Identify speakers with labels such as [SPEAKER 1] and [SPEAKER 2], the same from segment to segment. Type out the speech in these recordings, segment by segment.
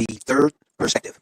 [SPEAKER 1] The third perspective.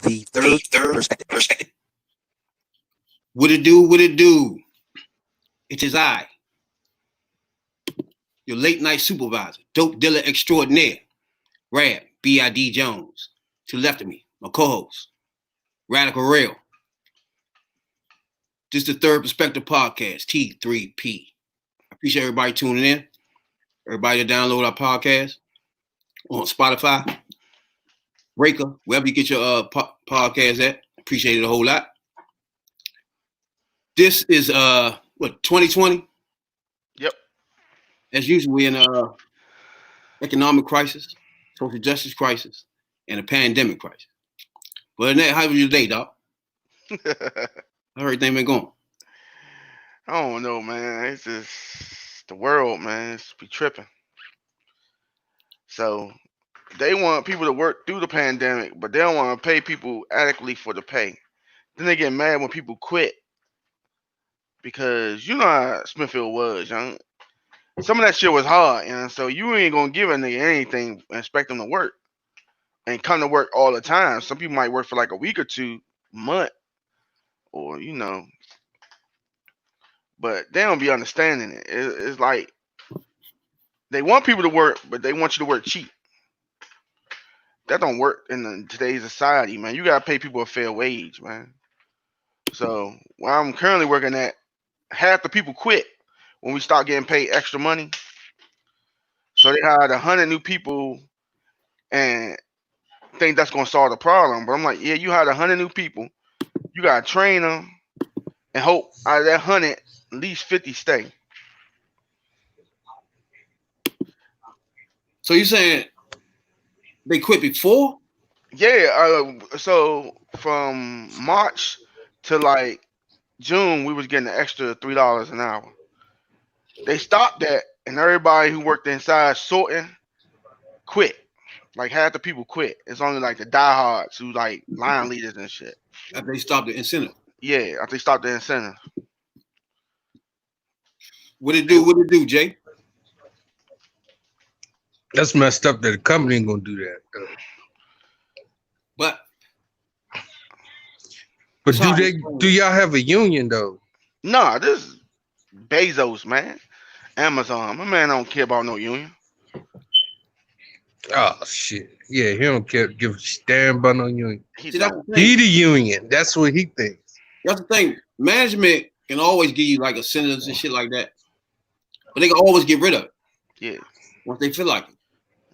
[SPEAKER 1] The third perspective.
[SPEAKER 2] What it do? What it do? It is I, your late night supervisor, dope dealer extraordinaire, Rab B.I.D. Jones. To the left of me, my co-host, Radical Real. This is the Third Perspective Podcast, T3P. I appreciate everybody tuning in. Everybody to download our podcast on Spotify, Breaker, wherever you get your podcast at. Appreciate it a whole lot. This is 2020?
[SPEAKER 3] Yep.
[SPEAKER 2] As usual, we're in a economic crisis, social justice crisis, and a pandemic crisis. But how was your day, Doc? How everything been going?
[SPEAKER 3] I don't know, man. It's just the world, man. It's be tripping. So they want people to work through the pandemic, but they don't want to pay people adequately for the pay. Then they get mad when people quit because you know how Smithfield was, young. Some of that shit was hard, you know. So you ain't gonna give a nigga anything and expect them to work and come to work all the time. Some people might work for like a week or 2 month, or but they don't be understanding it. It's like they want people to work, but they want you to work cheap. That don't work in today's society, man. You gotta pay people a fair wage, man. So where I'm currently working at, half the people quit when we start getting paid extra money. So they hired 100 new people and think that's gonna solve the problem. But I'm like, yeah, you hired 100 new people. You gotta train them and hope out of that 100, at least 50 stay.
[SPEAKER 2] So you saying they quit before
[SPEAKER 3] Yeah. So from March to like June, we was getting an extra $3 an hour. They stopped that, and everybody who worked inside sorting quit. Like half the people quit. It's only like the diehards who like line leaders and shit.
[SPEAKER 2] After they stopped the incentive.
[SPEAKER 3] Yeah, after they stopped the incentive.
[SPEAKER 2] What it do? What it do, Jay?
[SPEAKER 4] That's messed up that the company ain't gonna do that.
[SPEAKER 2] But
[SPEAKER 4] But
[SPEAKER 2] Sorry.
[SPEAKER 4] do y'all have a union though?
[SPEAKER 3] Nah, this is Bezos, man. Amazon. My man don't care about no union.
[SPEAKER 4] Oh shit. Yeah, he don't care give a damn about no union.
[SPEAKER 3] He
[SPEAKER 2] see, that's
[SPEAKER 3] don't.
[SPEAKER 2] the thing.
[SPEAKER 4] He the union. That's what he thinks.
[SPEAKER 2] That's the thing. Management can always give you like incentives and shit like that, but they can always get rid of it
[SPEAKER 3] Yeah.
[SPEAKER 2] once they feel like it.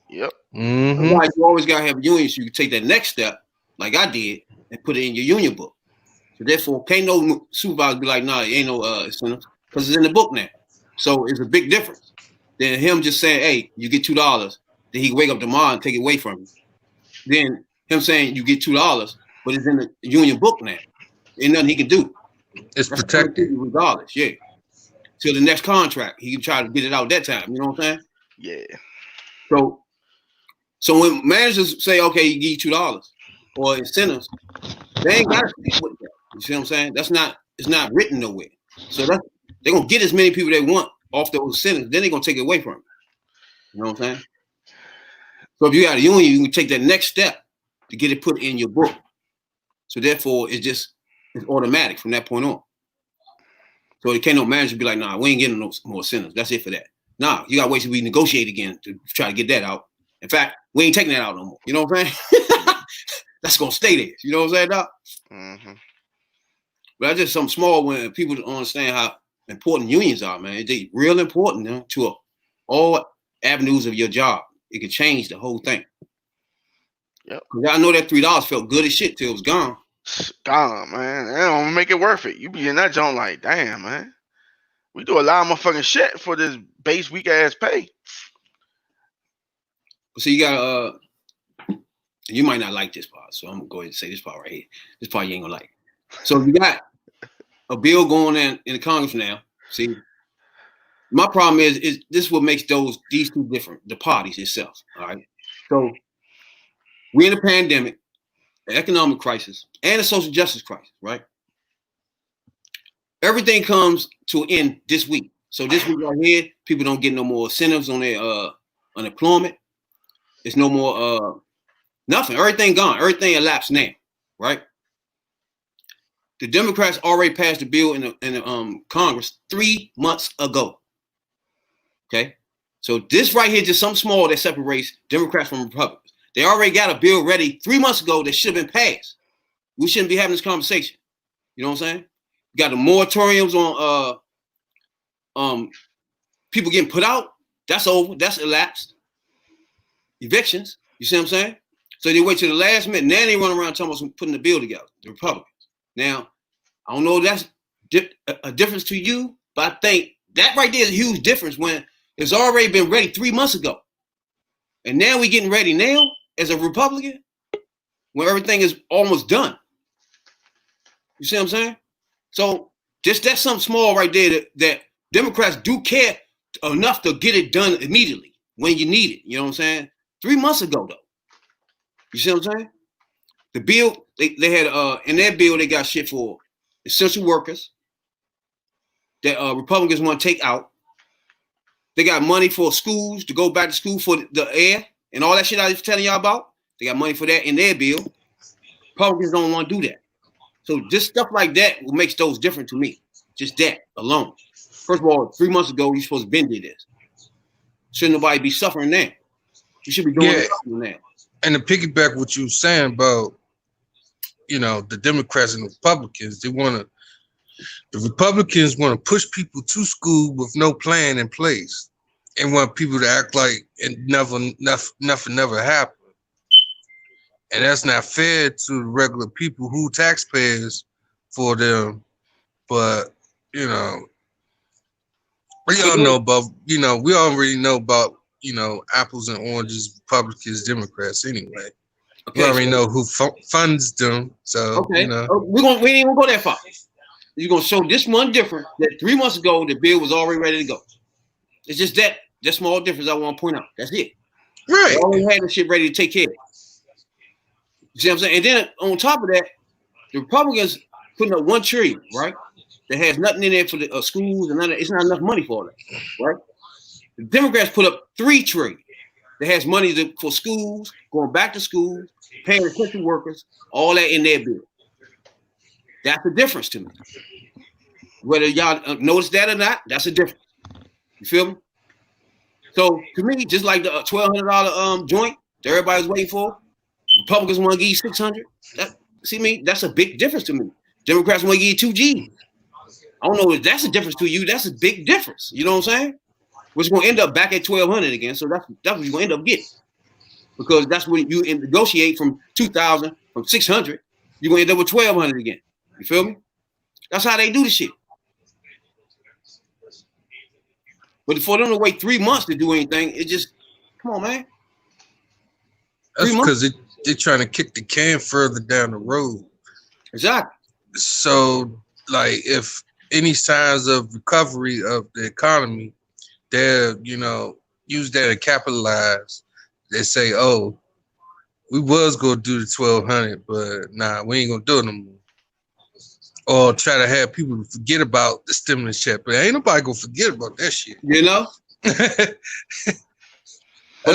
[SPEAKER 3] Yep.
[SPEAKER 4] Mm-hmm.
[SPEAKER 2] That's why you always gotta have a union so you can take that next step, like I did, and put it in your union book. So therefore, can't no supervisor be like, nah, it ain't no incentive because it's in the book now. So it's a big difference than him just saying, hey, you get $2. Then he wake up tomorrow and take it away from you. Then him saying you get $2, but it's in the union book now. Ain't nothing he can do.
[SPEAKER 4] It's
[SPEAKER 2] That's
[SPEAKER 4] protected.
[SPEAKER 2] regardless, yeah. Till the next contract, he can try to get it out that time. You know what I'm saying?
[SPEAKER 3] Yeah.
[SPEAKER 2] So when managers say, okay, you give you $2 or incentives, they ain't got to stick with that. You see what I'm saying? It's not written nowhere. So they're gonna get as many people they want off those incentives, then they're gonna take it away from them. You know what I'm saying? So if you got a union, you can take that next step to get it put in your book. So therefore, it's automatic from that point on. So there can't no manager be like, nah, we ain't getting no more incentives. That's it for that. Nah, you gotta wait till we negotiate again to try to get that out. In fact, we ain't taking that out no more. You know what I'm saying? That's gonna stay there. You know what I'm saying, Doc?
[SPEAKER 3] Mm-hmm.
[SPEAKER 2] But that's just something small when people don't understand how important unions are, man. They real important, you know, to all avenues of your job. It can change the whole thing.
[SPEAKER 3] Yep.
[SPEAKER 2] I know that $3 felt good as shit till it was gone.
[SPEAKER 3] Gone, man. They don't make it worth it. You be in that joint like, damn, man. We do a lot of motherfucking shit for this base weak ass pay.
[SPEAKER 2] So you got you might not like this part, so I'm gonna go ahead and say this part right here. This part you ain't gonna like. So you got a bill going in the Congress now. See, my problem is this is what makes these two different, the parties itself. All right. So we're in a pandemic, an economic crisis, and a social justice crisis, right? Everything comes to an end this week. So this week right here, people don't get no more incentives on their unemployment. There's no more nothing. Everything gone. Everything elapsed now, right? The Democrats already passed the bill in the Congress 3 months ago. Okay, so this right here is just something small that separates Democrats from Republicans. They already got a bill ready 3 months ago that should have been passed. We shouldn't be having this conversation. You know what I'm saying? You got the moratoriums on people getting put out. That's over. That's elapsed. Evictions. You see what I'm saying? So they wait till the last minute. Now they run around talking about putting the bill together. The Republicans. Now, I don't know if that's a difference to you, but I think that right there is a huge difference when it's already been ready 3 months ago. And now we're getting ready now as a Republican when everything is almost done. You see what I'm saying? So that's something small right there that Democrats do care enough to get it done immediately when you need it. You know what I'm saying? 3 months ago, though. You see what I'm saying? The bill, they had in that bill, they got shit for essential workers that Republicans want to take out. They got money for schools to go back to school for the air and all that shit I was telling y'all about. They got money for that in their bill. Republicans don't want to do that. So just stuff like that makes those different to me. Just that alone. First of all, 3 months ago, you're supposed to been did this. Shouldn't nobody be suffering now. You should be doing it now.
[SPEAKER 4] And to piggyback what you were saying about, the Democrats and the Republicans, the Republicans want to push people to school with no plan in place and want people to act like it nothing never happened. And that's not fair to the regular people who taxpayers for them. But, we all know about, we already know about, apples and oranges, Republicans, Democrats anyway. We already know who funds them. So,
[SPEAKER 2] okay,
[SPEAKER 4] you know.
[SPEAKER 2] we ain't even go that far. You're gonna show this one difference that 3 months ago the bill was already ready to go. It's just that small difference I want to point out. That's it.
[SPEAKER 4] Right.
[SPEAKER 2] They already had the shit ready to take care of it. You see what I'm saying? And then on top of that, the Republicans putting up $1 trillion, right? That has nothing in there for the schools and it's not enough money for that, right? The Democrats put up $3 trillion that has money for schools, going back to school, paying essential workers, all that in their bill. That's the difference to me. Whether y'all notice that or not, that's a difference. You feel me? So to me, just like the $1,200 joint that everybody's waiting for, Republicans want to give you $600. That's a big difference to me. Democrats want to give you 2 G's. I don't know if that's a difference to you. That's a big difference. You know what I'm saying? Which is going to end up back at 1,200 again. So that's what you're going to end up getting, because that's what you negotiate from 2,000 from 600. You're going to end up with 1,200 again. You feel me? That's how they do the shit. But for them to wait 3 months to do anything, it just, come on, man.
[SPEAKER 4] That's because they're trying to kick the can further down the road.
[SPEAKER 2] Exactly.
[SPEAKER 4] So, like, if any signs of recovery of the economy, they'll, use that to capitalize. They say, oh, we was going to do the 1,200, but nah, we ain't going to do it no more. Or try to have people forget about the stimulus check. But ain't nobody going to forget about that shit.
[SPEAKER 2] You know?
[SPEAKER 4] That's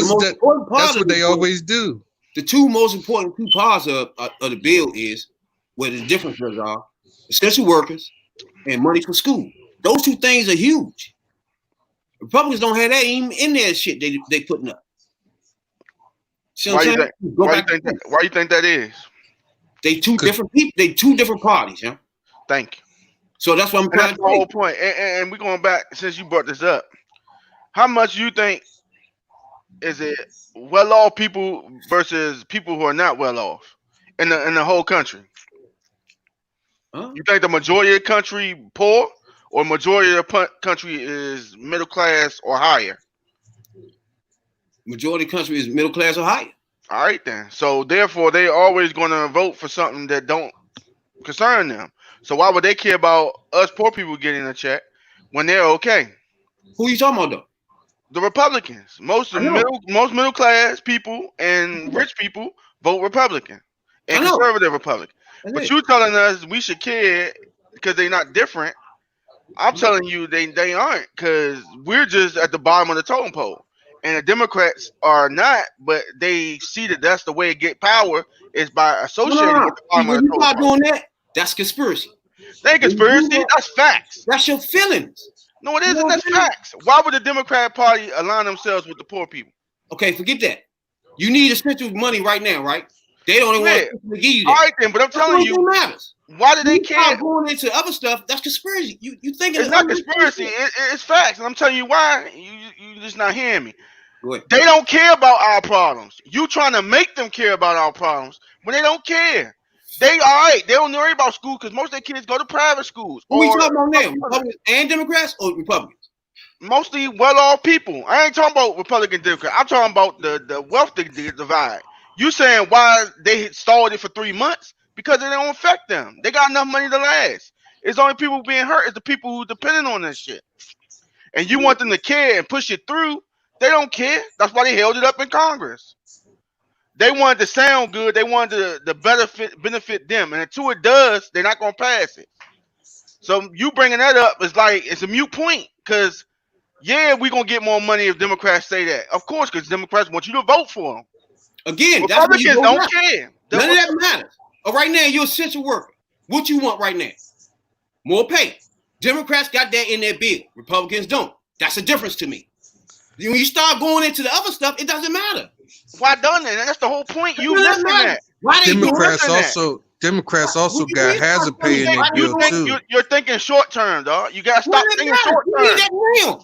[SPEAKER 4] what they always do.
[SPEAKER 2] The two most important parts of the bill is where the differences are: essential workers and money for school. Those two things are huge. Republicans don't have that even in their shit they putting up.
[SPEAKER 3] Why you think that is?
[SPEAKER 2] They two different people. They two different parties. Yeah.
[SPEAKER 3] Thank you.
[SPEAKER 2] So that's what I'm trying to say. That's the
[SPEAKER 3] whole point. And we're going back since you brought this up. How much you think is it well-off people versus people who are not well-off in the whole country? Huh? You think the majority of the country poor, or majority of the country is middle class or higher?
[SPEAKER 2] Majority of the country is middle class or higher.
[SPEAKER 3] All right then. So therefore, they're always going to vote for something that don't concern them. So why would they care about us poor people getting a check when they're okay?
[SPEAKER 2] Who are you talking about though?
[SPEAKER 3] The Republicans. Most middle class people and rich people vote Republican and conservative Republican. But you telling us we should care because they're not different. I'm telling you they aren't, because we're just at the bottom of the totem pole. And the Democrats are not, but they see that that's the way to get power is by associating with the bottom of the totem pole.
[SPEAKER 2] You're not doing that. That's conspiracy.
[SPEAKER 3] That ain't conspiracy. That's facts.
[SPEAKER 2] That's your feelings.
[SPEAKER 3] No, it isn't. That's facts. Why would the Democratic Party align themselves with the poor people?
[SPEAKER 2] Okay, forget that. You need essential money right now, right? They don't even want to give you that.
[SPEAKER 3] All right, then, but I'm telling you,
[SPEAKER 2] matters.
[SPEAKER 3] Why do they care?
[SPEAKER 2] Going into other stuff, that's conspiracy. You think
[SPEAKER 3] it's not conspiracy? It's facts, and I'm telling you why. You just not hearing me. They don't care about our problems. You trying to make them care about our problems, but they don't care. They all right. They don't worry about school because most of their kids go to private schools.
[SPEAKER 2] Who are we talking about now? Republicans and Democrats or Republicans?
[SPEAKER 3] Mostly well-off people. I ain't talking about Republican Democrat. I'm talking about the wealth divide. You saying why they stalled it for 3 months? Because it don't affect them. They got enough money to last. It's only people being hurt is the people who depending on this shit. And you want them to care and push it through. They don't care. That's why they held it up in Congress. They wanted to sound good. They wanted to benefit them. And until it does, they're not going to pass it. So you bringing that up is like, it's a mute point. Because, yeah, we're going to get more money if Democrats say that. Of course, because Democrats want you to vote for them.
[SPEAKER 2] Again,
[SPEAKER 3] Republicans don't care.
[SPEAKER 2] None of that matters. Right now, you're an essential worker. What you want right now? More pay. Democrats got that in their bill. Republicans don't. That's a difference to me. When you start going into the other stuff, it doesn't matter.
[SPEAKER 3] Why done it? That's the whole point. You missing that.
[SPEAKER 2] Why
[SPEAKER 4] Democrats also got hazard pay in their bill too.
[SPEAKER 3] You're thinking short term, dog. You gotta stop thinking short term.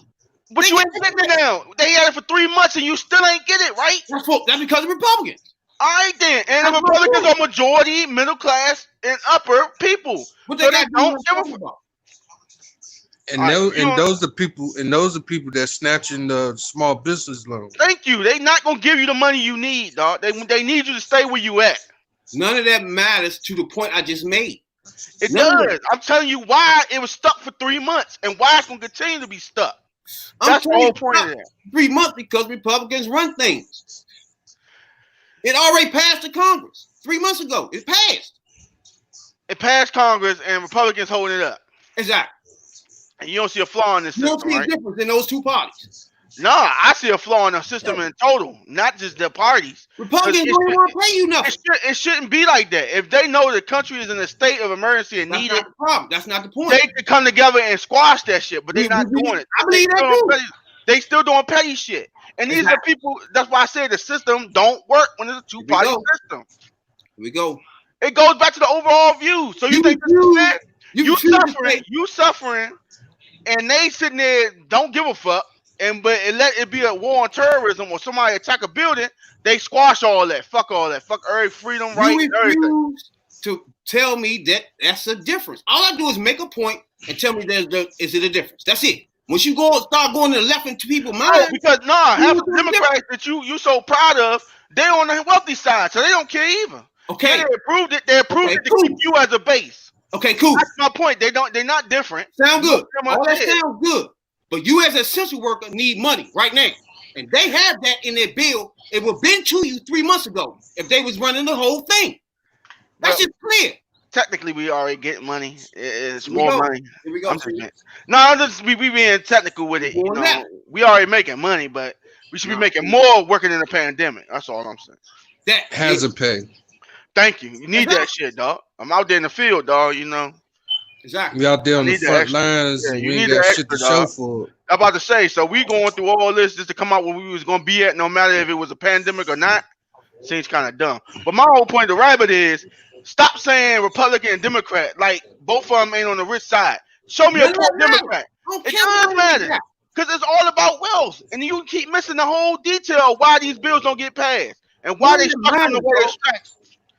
[SPEAKER 3] But you ain't getting it now. They had it for 3 months and you still ain't get it, right?
[SPEAKER 2] That's because of Republicans.
[SPEAKER 3] All right then. And the Republicans are majority middle class and upper people.
[SPEAKER 2] What they got don't give a fuck.
[SPEAKER 4] And
[SPEAKER 3] All right,
[SPEAKER 4] those
[SPEAKER 3] you
[SPEAKER 4] and
[SPEAKER 3] don't-
[SPEAKER 4] those are people that's snatching the small business loan.
[SPEAKER 3] Thank you. They not gonna give you the money you need, dog. They need you to stay where you at.
[SPEAKER 2] None of that matters to the point I just made.
[SPEAKER 3] It
[SPEAKER 2] None of
[SPEAKER 3] does. I'm telling you why it was stuck for 3 months and why it's gonna continue to be stuck.
[SPEAKER 2] I'm
[SPEAKER 3] That's the
[SPEAKER 2] telling
[SPEAKER 3] whole
[SPEAKER 2] you,
[SPEAKER 3] point of that.
[SPEAKER 2] 3 months because Republicans run things. It already passed the Congress 3 months ago. It passed.
[SPEAKER 3] It passed Congress and Republicans holding it up.
[SPEAKER 2] Exactly.
[SPEAKER 3] And you don't see a flaw in this
[SPEAKER 2] You don't
[SPEAKER 3] system,
[SPEAKER 2] see a
[SPEAKER 3] right?
[SPEAKER 2] difference in those two parties.
[SPEAKER 3] No, I see a flaw in the system in total, not just the parties.
[SPEAKER 2] Republicans
[SPEAKER 3] it
[SPEAKER 2] don't
[SPEAKER 3] should-
[SPEAKER 2] want to pay you nothing.
[SPEAKER 3] It shouldn't be like that. If they know the country is in a state of emergency and
[SPEAKER 2] That's
[SPEAKER 3] need
[SPEAKER 2] not
[SPEAKER 3] it,
[SPEAKER 2] the problem. That's not the point.
[SPEAKER 3] they could come together and squash that shit, but they're not doing it.
[SPEAKER 2] I believe that too.
[SPEAKER 3] They still doing petty shit. And these are
[SPEAKER 2] Exactly.
[SPEAKER 3] people, that's why I say the system don't work when it's a two-party
[SPEAKER 2] go.
[SPEAKER 3] system.
[SPEAKER 2] Here we go.
[SPEAKER 3] It goes back to the overall view. So you think this is fair? You
[SPEAKER 2] choose to
[SPEAKER 3] suffering,
[SPEAKER 2] say-
[SPEAKER 3] you suffering, and they sitting there don't give a fuck, but it let it be a war on terrorism or somebody attack a building, they squash all that. Fuck all that. Fuck every freedom, right?
[SPEAKER 2] You
[SPEAKER 3] Everything.
[SPEAKER 2] refuse to tell me that that's a difference. All I do is make a point and tell me is it a difference. That's it. Once you start going to the left into people's
[SPEAKER 3] No,
[SPEAKER 2] minds,
[SPEAKER 3] because half the
[SPEAKER 2] You-
[SPEAKER 3] Democrats that you so proud of, they're on the wealthy side, so they don't care either.
[SPEAKER 2] okay,
[SPEAKER 3] They approved it. They approved
[SPEAKER 2] Okay,
[SPEAKER 3] it to
[SPEAKER 2] cool.
[SPEAKER 3] keep you as a base.
[SPEAKER 2] okay, cool.
[SPEAKER 3] That's my point. They're not different.
[SPEAKER 2] Sound good.
[SPEAKER 3] Come on,
[SPEAKER 2] All that
[SPEAKER 3] yeah.
[SPEAKER 2] sounds good. But you as an essential worker need money right now. And they have that in their bill. It would have been to you 3 months ago if they was running the whole thing. That's
[SPEAKER 3] Well,
[SPEAKER 2] just clear.
[SPEAKER 3] Technically, we already get money. It's
[SPEAKER 2] Here we
[SPEAKER 3] more
[SPEAKER 2] go.
[SPEAKER 3] money.
[SPEAKER 2] Here we go.
[SPEAKER 3] I'm just saying. No, we being technical with it. You
[SPEAKER 2] Going
[SPEAKER 3] know,
[SPEAKER 2] now.
[SPEAKER 3] we already making money, but we should be
[SPEAKER 2] No.
[SPEAKER 3] making more working in a pandemic. That's all I'm saying.
[SPEAKER 2] That
[SPEAKER 4] Has
[SPEAKER 2] is-
[SPEAKER 4] a pay.
[SPEAKER 3] Thank you. You need
[SPEAKER 2] Exactly.
[SPEAKER 3] that shit, dog. I'm out there in the field, dog. You know.
[SPEAKER 2] exactly.
[SPEAKER 4] We out there on the
[SPEAKER 3] need the
[SPEAKER 4] front
[SPEAKER 3] extra-
[SPEAKER 4] lines
[SPEAKER 3] yeah,
[SPEAKER 4] and
[SPEAKER 3] you
[SPEAKER 4] we
[SPEAKER 3] need
[SPEAKER 4] ain't
[SPEAKER 3] the
[SPEAKER 4] got
[SPEAKER 3] extra,
[SPEAKER 4] shit to
[SPEAKER 3] dog.
[SPEAKER 4] show for it.
[SPEAKER 3] I'm about to say, so we going through all this just to come out where we was gonna be at, no matter if it was a pandemic or not. Seems kind of dumb. But my whole point to Rabbit is stop saying Republican and Democrat. Like both of them ain't on the rich side. Show me a
[SPEAKER 2] None of
[SPEAKER 3] poor
[SPEAKER 2] that matters.
[SPEAKER 3] Democrat.
[SPEAKER 2] I don't
[SPEAKER 3] It
[SPEAKER 2] care
[SPEAKER 3] does
[SPEAKER 2] what
[SPEAKER 3] matter.
[SPEAKER 2] that.
[SPEAKER 3] Because it's all about wealth. And you keep missing the whole detail of why these bills don't get passed and why
[SPEAKER 2] None
[SPEAKER 3] they
[SPEAKER 2] of it
[SPEAKER 3] structure them the
[SPEAKER 2] matters,
[SPEAKER 3] way they
[SPEAKER 2] bro.
[SPEAKER 3] structure.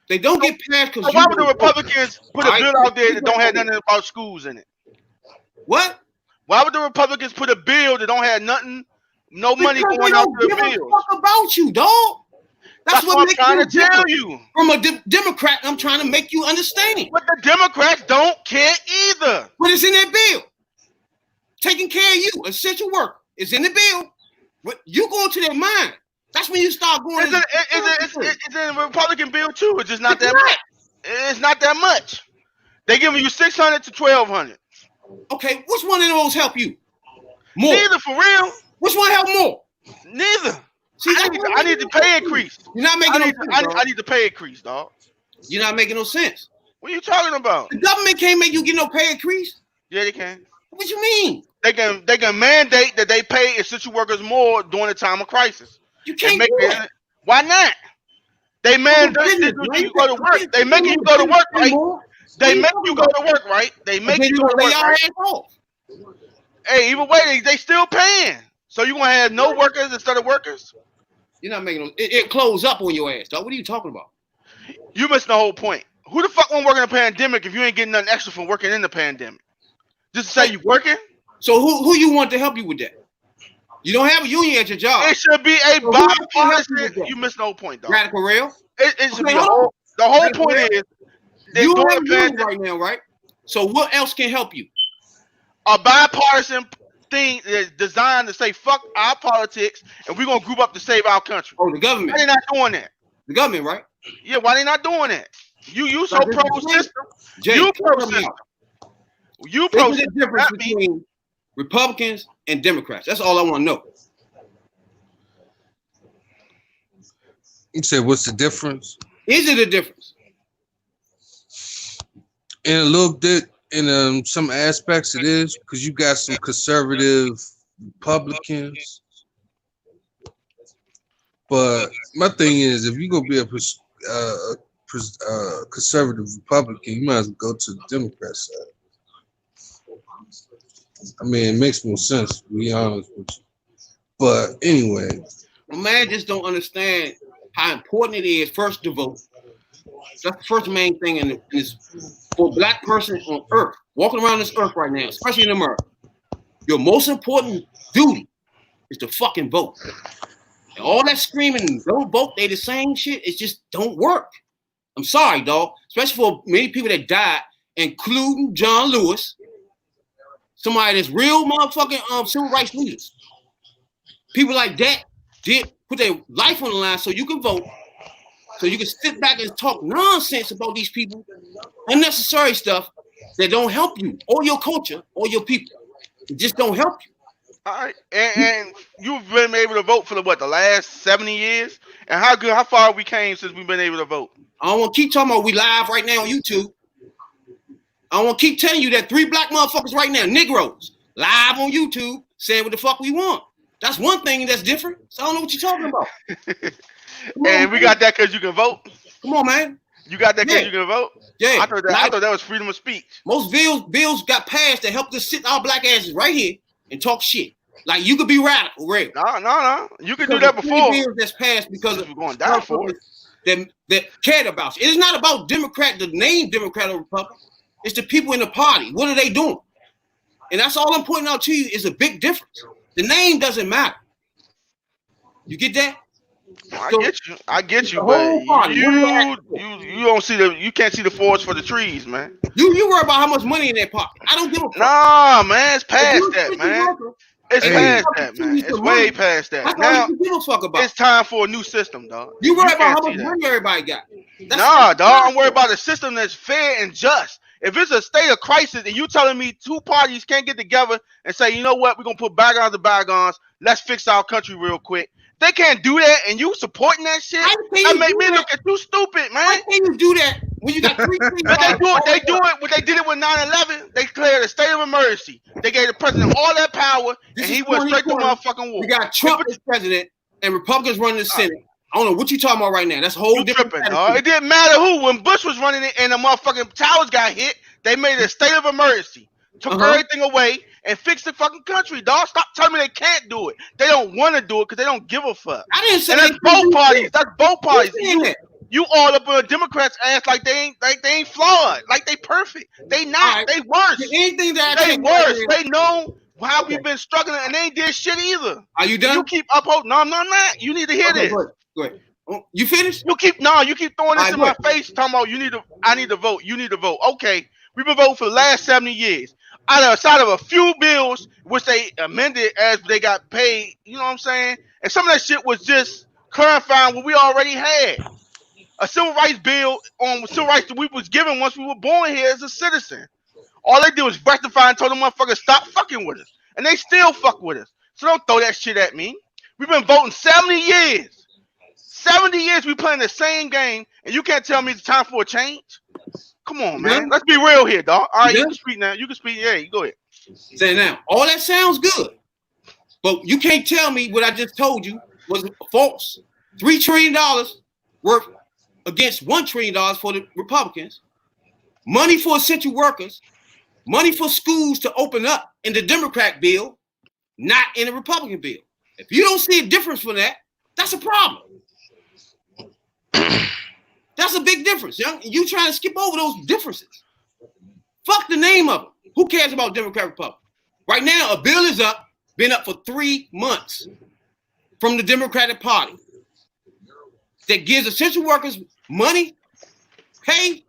[SPEAKER 2] They don't get passed because
[SPEAKER 3] So why would the Republicans put a bill out there that don't have nothing about schools in it?
[SPEAKER 2] What?
[SPEAKER 3] Why would the Republicans put a bill that don't have nothing, no money
[SPEAKER 2] Because
[SPEAKER 3] going
[SPEAKER 2] they
[SPEAKER 3] out
[SPEAKER 2] don't
[SPEAKER 3] to the
[SPEAKER 2] give a
[SPEAKER 3] bills?
[SPEAKER 2] fuck about you, dog. That's what
[SPEAKER 3] I'm
[SPEAKER 2] makes
[SPEAKER 3] trying
[SPEAKER 2] you
[SPEAKER 3] to tell
[SPEAKER 2] different.
[SPEAKER 3] you.
[SPEAKER 2] From a Democrat, I'm trying to make you understand.
[SPEAKER 3] But the Democrats don't care either.
[SPEAKER 2] What is in that bill? Taking care of you, essential work, is in the bill. What you go into their mind. That's when you start going.
[SPEAKER 3] It's in a Republican bill too. It's just not that much. It's not that much. They giving you 600 to 1,200.
[SPEAKER 2] Okay, which one of those help you more?
[SPEAKER 3] Neither for real.
[SPEAKER 2] Which one help more?
[SPEAKER 3] Neither.
[SPEAKER 2] See,
[SPEAKER 3] I need the pay increase.
[SPEAKER 2] You're not making no sense.
[SPEAKER 3] I need the pay increase, dog.
[SPEAKER 2] You're not making no sense.
[SPEAKER 3] What are you talking about?
[SPEAKER 2] The government can't make you get no pay increase.
[SPEAKER 3] Yeah, they can.
[SPEAKER 2] What you mean?
[SPEAKER 3] They can mandate that they pay essential workers more during the time of crisis.
[SPEAKER 2] You
[SPEAKER 3] And
[SPEAKER 2] can't
[SPEAKER 3] make
[SPEAKER 2] do
[SPEAKER 3] it,
[SPEAKER 2] that.
[SPEAKER 3] They mandate
[SPEAKER 2] business,
[SPEAKER 3] that you
[SPEAKER 2] right?
[SPEAKER 3] go to work. They make you go to work, right? They make you go to work, right? They make you go to
[SPEAKER 2] lay
[SPEAKER 3] work,
[SPEAKER 2] our
[SPEAKER 3] right?
[SPEAKER 2] ass off.
[SPEAKER 3] Hey, either way, they still paying. So you gonna have no workers instead of workers?
[SPEAKER 2] You're not making no. It close up on your ass, dog. What are you talking about?
[SPEAKER 3] You missing the whole point. Who the fuck want to work in a pandemic if you ain't getting nothing extra from working in the pandemic? Just to say you working?
[SPEAKER 2] So who you want to help you with that? You don't have a union at your job.
[SPEAKER 3] It should be a
[SPEAKER 2] So who else can help you with
[SPEAKER 3] bipartisan.
[SPEAKER 2] that?
[SPEAKER 3] You missed the whole point, dog.
[SPEAKER 2] Radical Rail.
[SPEAKER 3] It should
[SPEAKER 2] Okay,
[SPEAKER 3] be
[SPEAKER 2] hold
[SPEAKER 3] the whole
[SPEAKER 2] Radical
[SPEAKER 3] point
[SPEAKER 2] Rail.
[SPEAKER 3] is that
[SPEAKER 2] You
[SPEAKER 3] during
[SPEAKER 2] have a
[SPEAKER 3] the
[SPEAKER 2] union
[SPEAKER 3] pandemic,
[SPEAKER 2] right now, right? So what else can help you?
[SPEAKER 3] a bipartisan thing is designed to say fuck our politics and we're gonna group up to save our country.
[SPEAKER 2] Oh, the
[SPEAKER 3] Why
[SPEAKER 2] government.
[SPEAKER 3] they not doing that?
[SPEAKER 2] The government, right?
[SPEAKER 3] Yeah, why they not doing that? You so
[SPEAKER 2] Like this is
[SPEAKER 3] pro
[SPEAKER 2] Jay.
[SPEAKER 3] system.
[SPEAKER 2] Jay,
[SPEAKER 3] You
[SPEAKER 2] help
[SPEAKER 3] pro
[SPEAKER 2] me
[SPEAKER 3] system.
[SPEAKER 2] out.
[SPEAKER 3] You pro
[SPEAKER 2] There's a
[SPEAKER 3] system.
[SPEAKER 2] difference
[SPEAKER 3] Not me.
[SPEAKER 2] between Republicans and Democrats. That's all I want to know.
[SPEAKER 4] You said, what's the difference?
[SPEAKER 2] Is it a difference?
[SPEAKER 4] In a little bit, in some aspects, it is because you got some conservative Republicans. But my thing is, if you're gonna be a conservative Republican, you might as well go to the Democrat side. I mean, it makes more sense, to be honest with you. But anyway,
[SPEAKER 2] My man just don't understand how important it is first to vote. That's the first main thing in this for a black person on earth, walking around this earth right now, especially in America. Your most important duty is to fucking vote. And all that screaming, don't vote, they the same shit. It just don't work. I'm sorry, dog. Especially for many people that died, including John Lewis, somebody that's real motherfucking civil rights leaders. People like that did put their life on the line so you can vote, so you can sit back and talk nonsense about these people, unnecessary stuff that don't help you or your culture or your people. It just don't help you.
[SPEAKER 3] All right, and you've been able to vote for the last 70 years, and how far we came since we've been able to vote.
[SPEAKER 2] I don't want to keep talking about we live right now on YouTube. I don't want to keep telling you that 3 black motherfuckers right now, Negroes, live on YouTube saying what the fuck we want. That's one thing that's different. So I don't know what you're talking about.
[SPEAKER 3] And we got that because you can vote.
[SPEAKER 2] Come on, man.
[SPEAKER 3] You got that because you can vote.
[SPEAKER 2] Yeah.
[SPEAKER 3] I thought that was freedom of speech.
[SPEAKER 2] Most bills got passed that helped us sit our black asses right here and talk shit. Like you could be radical, Ray.
[SPEAKER 3] No. You could do that before.
[SPEAKER 2] Bills that's passed because of
[SPEAKER 3] going down for it.
[SPEAKER 2] That cared about you. It is not about Democrat, the name Democrat or Republican. It's the people in the party. What are they doing? And that's all I'm pointing out to you is a big difference. The name doesn't matter. You get that?
[SPEAKER 3] I get you, but you don't see you can't see the forest for the trees, man.
[SPEAKER 2] You worry about how much money in that pocket. I don't give a fuck.
[SPEAKER 3] Nah, man, it's past that, man. It's past that, man. It's way past that. Now
[SPEAKER 2] give a fuck about.
[SPEAKER 3] It's time for a new system, dog.
[SPEAKER 2] You worry about how much money everybody got.
[SPEAKER 3] Nah, dog. I'm worried about a system that's fair and just. If it's a state of crisis and you telling me 2 parties can't get together and say, you know what, we're gonna put bygones to bygones, let's fix our country real quick. They can't do that, and you supporting that shit. That make me look at you stupid, man.
[SPEAKER 2] Why can't you do that when you got 3
[SPEAKER 3] But they do it. What they did it with 9/11. They declared a state of emergency. They gave the president all that power, and he went straight to motherfucking war.
[SPEAKER 2] We got Trump as president, and Republicans running the Senate. I don't know what you talking about right now. That's a whole different thing.
[SPEAKER 3] It didn't matter who. When Bush was running it and the motherfucking towers got hit, they made it a state of emergency. Took everything away and fixed the fucking country, dog. Stop telling me they can't do it. They don't want to do it because they don't give a fuck.
[SPEAKER 2] I didn't say
[SPEAKER 3] and that's both parties. That's both parties. You all up on the Democrats' ass like they ain't flawed, like they perfect. They not. Right. They worse.
[SPEAKER 2] Anything that
[SPEAKER 3] they worse. They know how we've been struggling and they ain't did shit either.
[SPEAKER 2] Are you done?
[SPEAKER 3] You keep upholding. No, I'm not. You need to hear this.
[SPEAKER 2] Go ahead. You finished?
[SPEAKER 3] You keep throwing this in my face, talking about I need to vote. You need to vote. Okay, we've been voting for the last 70 years. Outside of a few bills, which they amended as they got paid, you know what I'm saying? And some of that shit was just clarifying what we already had. A civil rights bill on civil rights that we was given once we were born here as a citizen. All they did was rectify and told them motherfuckers stop fucking with us. And they still fuck with us. So don't throw that shit at me. We've been voting 70 years. 70 years we playing the same game, and you can't tell me it's time for a change? Come on, man. Let's be real here, dog. All right, you can speak now. You can speak. Yeah, you go ahead.
[SPEAKER 2] Say now. All that sounds good. But you can't tell me what I just told you was false. $3 trillion worth against $1 trillion for the Republicans. Money for essential workers. Money for schools to open up in the Democrat bill, not in the Republican bill. If you don't see a difference from that, that's a problem. That's a big difference. You trying to skip over those differences. Fuck the name of them. Who cares about Democrat Republican? Right now, a bill is up, been up for 3 months from the Democratic Party that gives essential workers money, pay,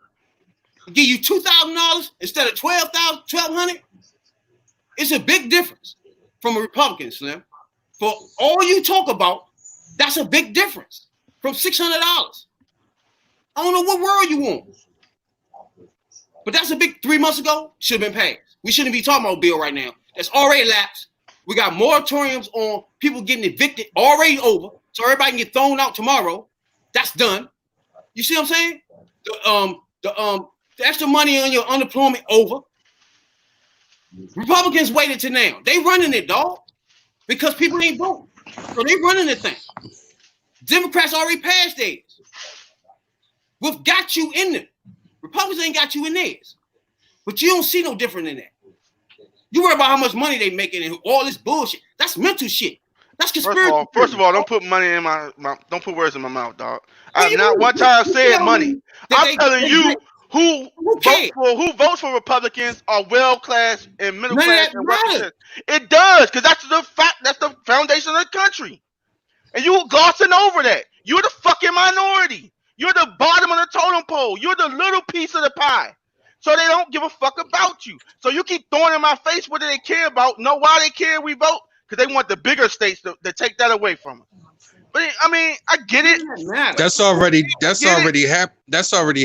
[SPEAKER 2] give you $2,000 instead of $1,200. It's a big difference from a Republican, Slim. For all you talk about, that's a big difference from $600. I don't know what world you want. But that's a big 3 months ago, should have been passed. We shouldn't be talking about a bill right now. That's already lapsed. We got moratoriums on people getting evicted already over. So everybody can get thrown out tomorrow. That's done. You see what I'm saying? The extra money on your unemployment over. Republicans waited to now. They running it, dog. Because people ain't voting. So they running the thing. Democrats already passed theirs. We've got you in there. Republicans ain't got you in theirs. But you don't see no different in that. You worry about how much money they making and all this bullshit. That's mental shit. That's conspiracy.
[SPEAKER 3] First of all, don't put money in my don't put words in my mouth, dog. I've not one time said money. I'm telling you who
[SPEAKER 2] cares?
[SPEAKER 3] votes for Republicans are well class and middle
[SPEAKER 2] None of
[SPEAKER 3] class
[SPEAKER 2] that
[SPEAKER 3] and
[SPEAKER 2] matters.
[SPEAKER 3] represent. It does, because that's the fact. That's the foundation of the country. And you glossing over that. You're the fucking minority. You're the bottom of the totem pole. You're the little piece of the pie. So they don't give a fuck about you. So you keep throwing in my face what do they care about. Know why they care we vote? Because they want the bigger states to take that away from us. But I mean, I get it.
[SPEAKER 4] That's already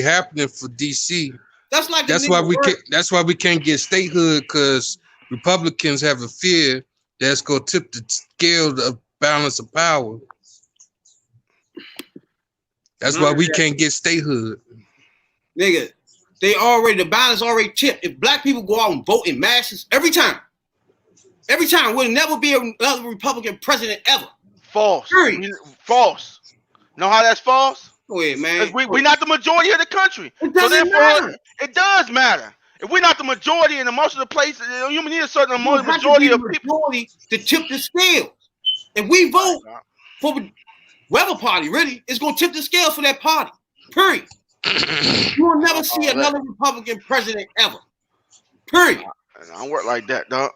[SPEAKER 4] happening for DC. That's why we can't get statehood, because Republicans have a fear that's gonna tip the scale of balance of power. That's why we can't get statehood.
[SPEAKER 2] Nigga, the balance already tipped. If black people go out and vote in masses every time, will never be another Republican president ever.
[SPEAKER 3] False. False. Know how that's false?
[SPEAKER 2] Go ahead, man.
[SPEAKER 3] We're not the majority of the country.
[SPEAKER 2] It doesn't matter.
[SPEAKER 3] It does matter. If we're not the majority in most of the places, you need a certain majority of people
[SPEAKER 2] to tip the scale. If we vote for whatever party, really, it's going to tip the scale for that party. Period. You will never see another Republican president ever. Period.
[SPEAKER 3] I don't work like that, dog.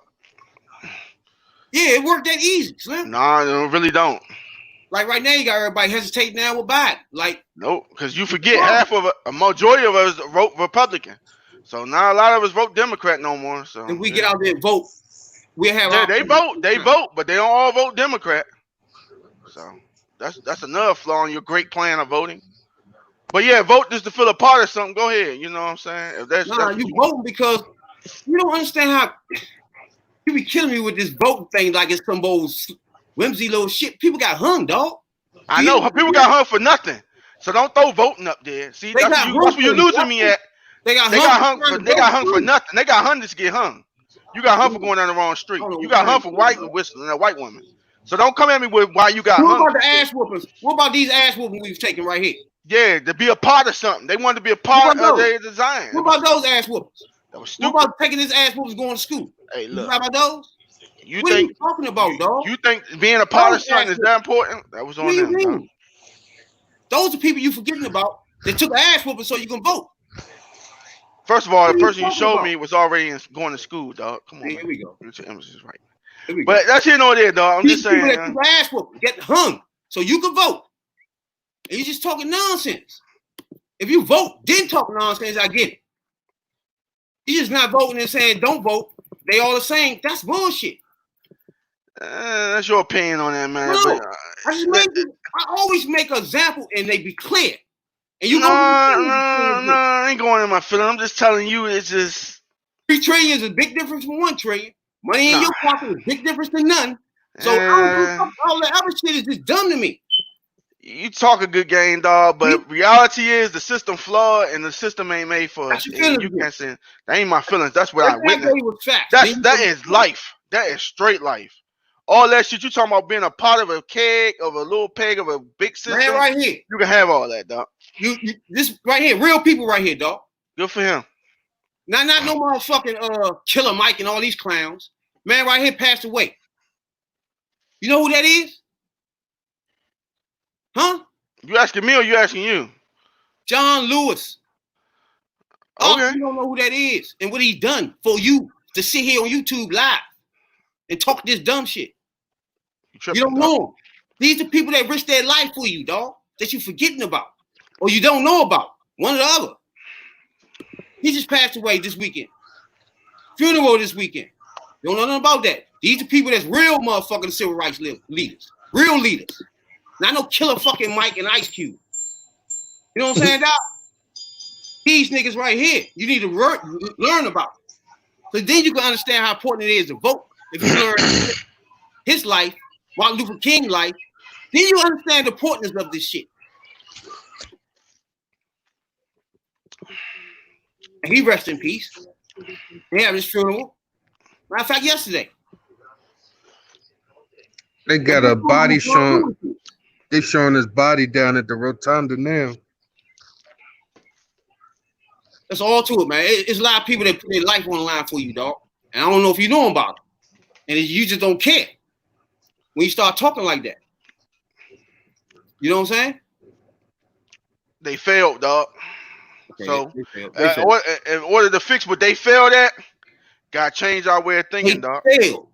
[SPEAKER 2] Yeah, it worked that easy, Slim.
[SPEAKER 3] Nah, it really don't.
[SPEAKER 2] Like right now, you got everybody hesitating now with Biden. Like,
[SPEAKER 3] nope, because you forget half of a majority of us vote Republican. So now a lot of us vote Democrat no more. So
[SPEAKER 2] if we get out there and vote, we have
[SPEAKER 3] they vote, but they don't all vote Democrat. So that's another flaw in your great plan of voting. But yeah, vote just to fill a part or something. Go ahead. You know what I'm saying? If that's
[SPEAKER 2] you voting because you don't understand how you be killing me with this voting thing like it's some old whimsy little shit. People got hung, dog.
[SPEAKER 3] I know people got hung for nothing. So don't throw voting up there. See, that's where you're losing me at. They got hung for nothing. They got hung to get hung. You got hung for going down the wrong street. You got hung for whistling a white woman. So don't come at me with why you got hung.
[SPEAKER 2] What about the ass whoopings? What about these ass whoopings we've taken right here?
[SPEAKER 3] Yeah, to be a part of something. They wanted to be a part of their design.
[SPEAKER 2] What about those ass whoopings?
[SPEAKER 3] That was stupid.
[SPEAKER 2] What about taking this ass whoopings going to school?
[SPEAKER 3] Hey, look.
[SPEAKER 2] What about those? What are you talking about, dog?
[SPEAKER 3] You think being a part of something is that important? That was on them.
[SPEAKER 2] Those are people you forgetting about that took ass whooping so you can vote.
[SPEAKER 3] First of all, the person you showed me was already going to school, dog. Come on.
[SPEAKER 2] Here we go.
[SPEAKER 3] Get your emphasis right. But that's here nor there, dog. I'm just saying.
[SPEAKER 2] That took ass whooping get hung so you can vote. And you're just talking nonsense. If you vote, then talk nonsense, I get it. You're just not voting and saying don't vote. They all the same. That's bullshit.
[SPEAKER 3] That's your opinion on that, man.
[SPEAKER 2] No,
[SPEAKER 3] but,
[SPEAKER 2] I always make an example and they be clear. And you
[SPEAKER 3] I ain't going in my feeling. I'm just telling you, it's just
[SPEAKER 2] 3 trillion is a big difference from 1 trillion. Money in your pocket is a big difference than none. So all the other shit is just dumb to me.
[SPEAKER 3] You talk a good game, dog, but reality is the system flawed and the system ain't made for us. You can't say that ain't my feelings. That's what I witnessed. That is life. That is straight life. All that shit you talking about being a part of a keg, of a little peg, of a big system.
[SPEAKER 2] Man, right here.
[SPEAKER 3] You can have all that, dog.
[SPEAKER 2] You this right here, real people right here, dog.
[SPEAKER 3] Good for him.
[SPEAKER 2] Not no motherfucking Killer Mike and all these clowns. Man right here passed away. You know who that is? Huh?
[SPEAKER 3] You asking me or you asking you?
[SPEAKER 2] John Lewis.
[SPEAKER 3] Okay.
[SPEAKER 2] You don't know who that is and what he done for you to sit here on YouTube live and talk this dumb shit. You don't know them. These are people that risk their life for you, dog, that you forgetting about or you don't know about. One or the other. He just passed away this weekend. Funeral this weekend. You don't know nothing about that. These are people that's real motherfucking civil rights leaders. Real leaders. Not no Killer fucking Mike and Ice Cube. You know what I'm saying, Doc? These niggas right here, you need to learn about. So then you can understand how important it is to vote. If you learn his life, Martin Luther King life, then you understand the importance of this shit. And he rests in peace. They have his funeral. Matter of fact, yesterday.
[SPEAKER 4] They got a body showing. They showing his body down at the rotunda now.
[SPEAKER 2] That's all to it, man. It's a lot of people that put their life on the line for you, dog. And I don't know if you know about it. And you just don't care when you start talking like that. You know what I'm saying?
[SPEAKER 3] They failed, dog. So,
[SPEAKER 2] They failed.
[SPEAKER 3] in order to fix what they failed at, gotta change our way of thinking, dog.
[SPEAKER 2] Failed.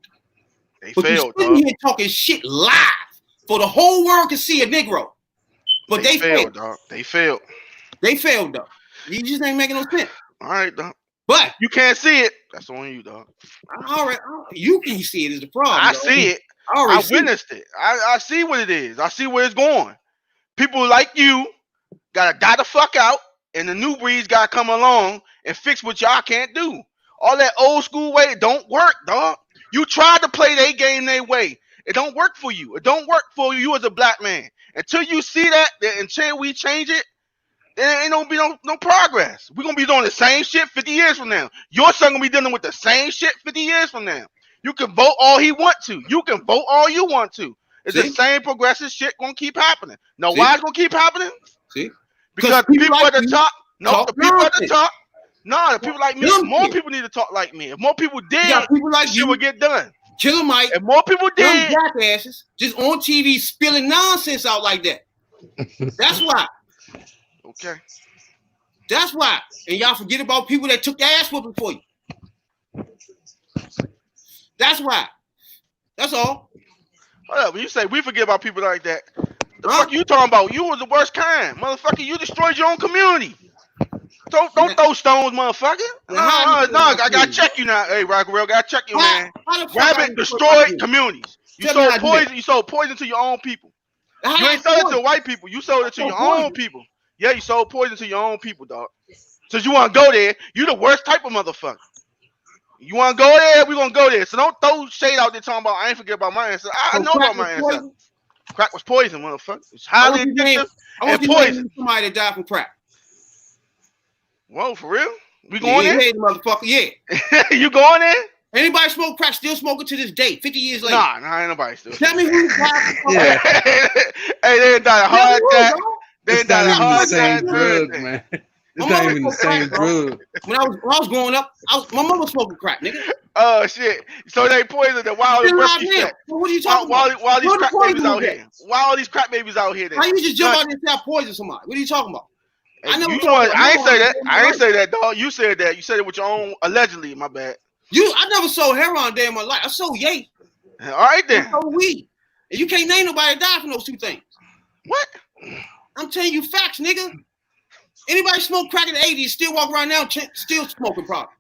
[SPEAKER 3] They
[SPEAKER 2] But
[SPEAKER 3] failed,
[SPEAKER 2] you sitting
[SPEAKER 3] dog.
[SPEAKER 2] here talking shit live for the whole world to see a Negro. But they failed,
[SPEAKER 3] dog. They failed.
[SPEAKER 2] They failed, though. You just ain't making no sense.
[SPEAKER 3] All right, dog.
[SPEAKER 2] But
[SPEAKER 3] You can't see it. That's on you, dog.
[SPEAKER 2] You can't see it is the problem.
[SPEAKER 3] I
[SPEAKER 2] dog.
[SPEAKER 3] see it. I witnessed it. I see what it is. I see where it's going. People like you gotta die the fuck out, and the new breeds gotta come along and fix what y'all can't do. All that old school way, it don't work, dog. You tried to play their game their way. It don't work for you. It don't work for you as a black man. Until you see that and we change it, there ain't gonna be no progress. We're gonna be doing the same shit 50 years from now. Your son gonna be dealing with the same shit 50 years from now. You can vote all he want to. You can vote all you want to. It's the same progressive shit gonna keep happening. Now, why it's gonna keep happening?
[SPEAKER 2] See?
[SPEAKER 3] Because people
[SPEAKER 2] like
[SPEAKER 3] at the top, the people at the top, the people like me,
[SPEAKER 2] Dumb
[SPEAKER 3] more
[SPEAKER 2] shit.
[SPEAKER 3] people need to talk like me. If more people did,
[SPEAKER 2] people like
[SPEAKER 3] shit
[SPEAKER 2] you
[SPEAKER 3] would get done.
[SPEAKER 2] Killer Mike,
[SPEAKER 3] If more people
[SPEAKER 2] dumb
[SPEAKER 3] did,
[SPEAKER 2] jackasses just on TV spilling nonsense out like that. That's why.
[SPEAKER 3] okay.
[SPEAKER 2] That's why. And y'all forget about people that took the ass whooping for you. That's why. That's all.
[SPEAKER 3] Hold up, when you say we forget about people like that, the fuck you talking about? You was the worst kind, motherfucker. You destroyed your own community. Don't throw stones, motherfucker. No, I gotta check you now. Hey, Rockwell, gotta check you, man. Rabbit destroyed communities. You sold poison to your own people. You ain't sold it to white people. You sold it to your own people. Yeah, you sold poison to your own people, dog. Since you want to go there, you the worst type of motherfucker. You want to go there, we gonna go there. So don't throw shade out there talking about I ain't forget about my ancestors. I know about my ancestors. Crack was poison, motherfucker. It's highly addictive and poison.
[SPEAKER 2] Somebody that died from crack.
[SPEAKER 3] Whoa, for real? We going in?
[SPEAKER 2] Motherfucker, yeah.
[SPEAKER 3] You going in?
[SPEAKER 2] Anybody smoke crack still smoking to this day, 50 years later?
[SPEAKER 3] Nah, ain't nobody still.
[SPEAKER 2] Tell me who died from
[SPEAKER 4] Yeah.
[SPEAKER 3] Hey, they died of heart attack. They
[SPEAKER 4] It's
[SPEAKER 3] died
[SPEAKER 4] not
[SPEAKER 3] of
[SPEAKER 4] even the
[SPEAKER 3] heart
[SPEAKER 4] same
[SPEAKER 3] attack.
[SPEAKER 4] drug, man. It's not even the same drug.
[SPEAKER 2] When I was growing up, my mom was smoking crack, nigga.
[SPEAKER 3] Oh shit! So they poisoned the wild
[SPEAKER 2] Still
[SPEAKER 3] birth
[SPEAKER 2] alive now.
[SPEAKER 3] defect.
[SPEAKER 2] So what are you talking about?
[SPEAKER 3] While these
[SPEAKER 2] Where the
[SPEAKER 3] crack babies
[SPEAKER 2] poison
[SPEAKER 3] out
[SPEAKER 2] was
[SPEAKER 3] here? Why all these crack babies out here? Then?
[SPEAKER 2] How you just jump out there and say I poisoned somebody? What are you talking about?
[SPEAKER 3] Hey, I ain't say that. I ain't say that, dog. You said that. You said it with your own allegedly. My bad.
[SPEAKER 2] I never sold heroin a day in my life. I sold yay.
[SPEAKER 3] All right then.
[SPEAKER 2] I sold weed. And you can't name nobody that died from those two things.
[SPEAKER 3] What?
[SPEAKER 2] I'm telling you facts, nigga. Anybody smoke crack in the 80s still walk around now still smoking product.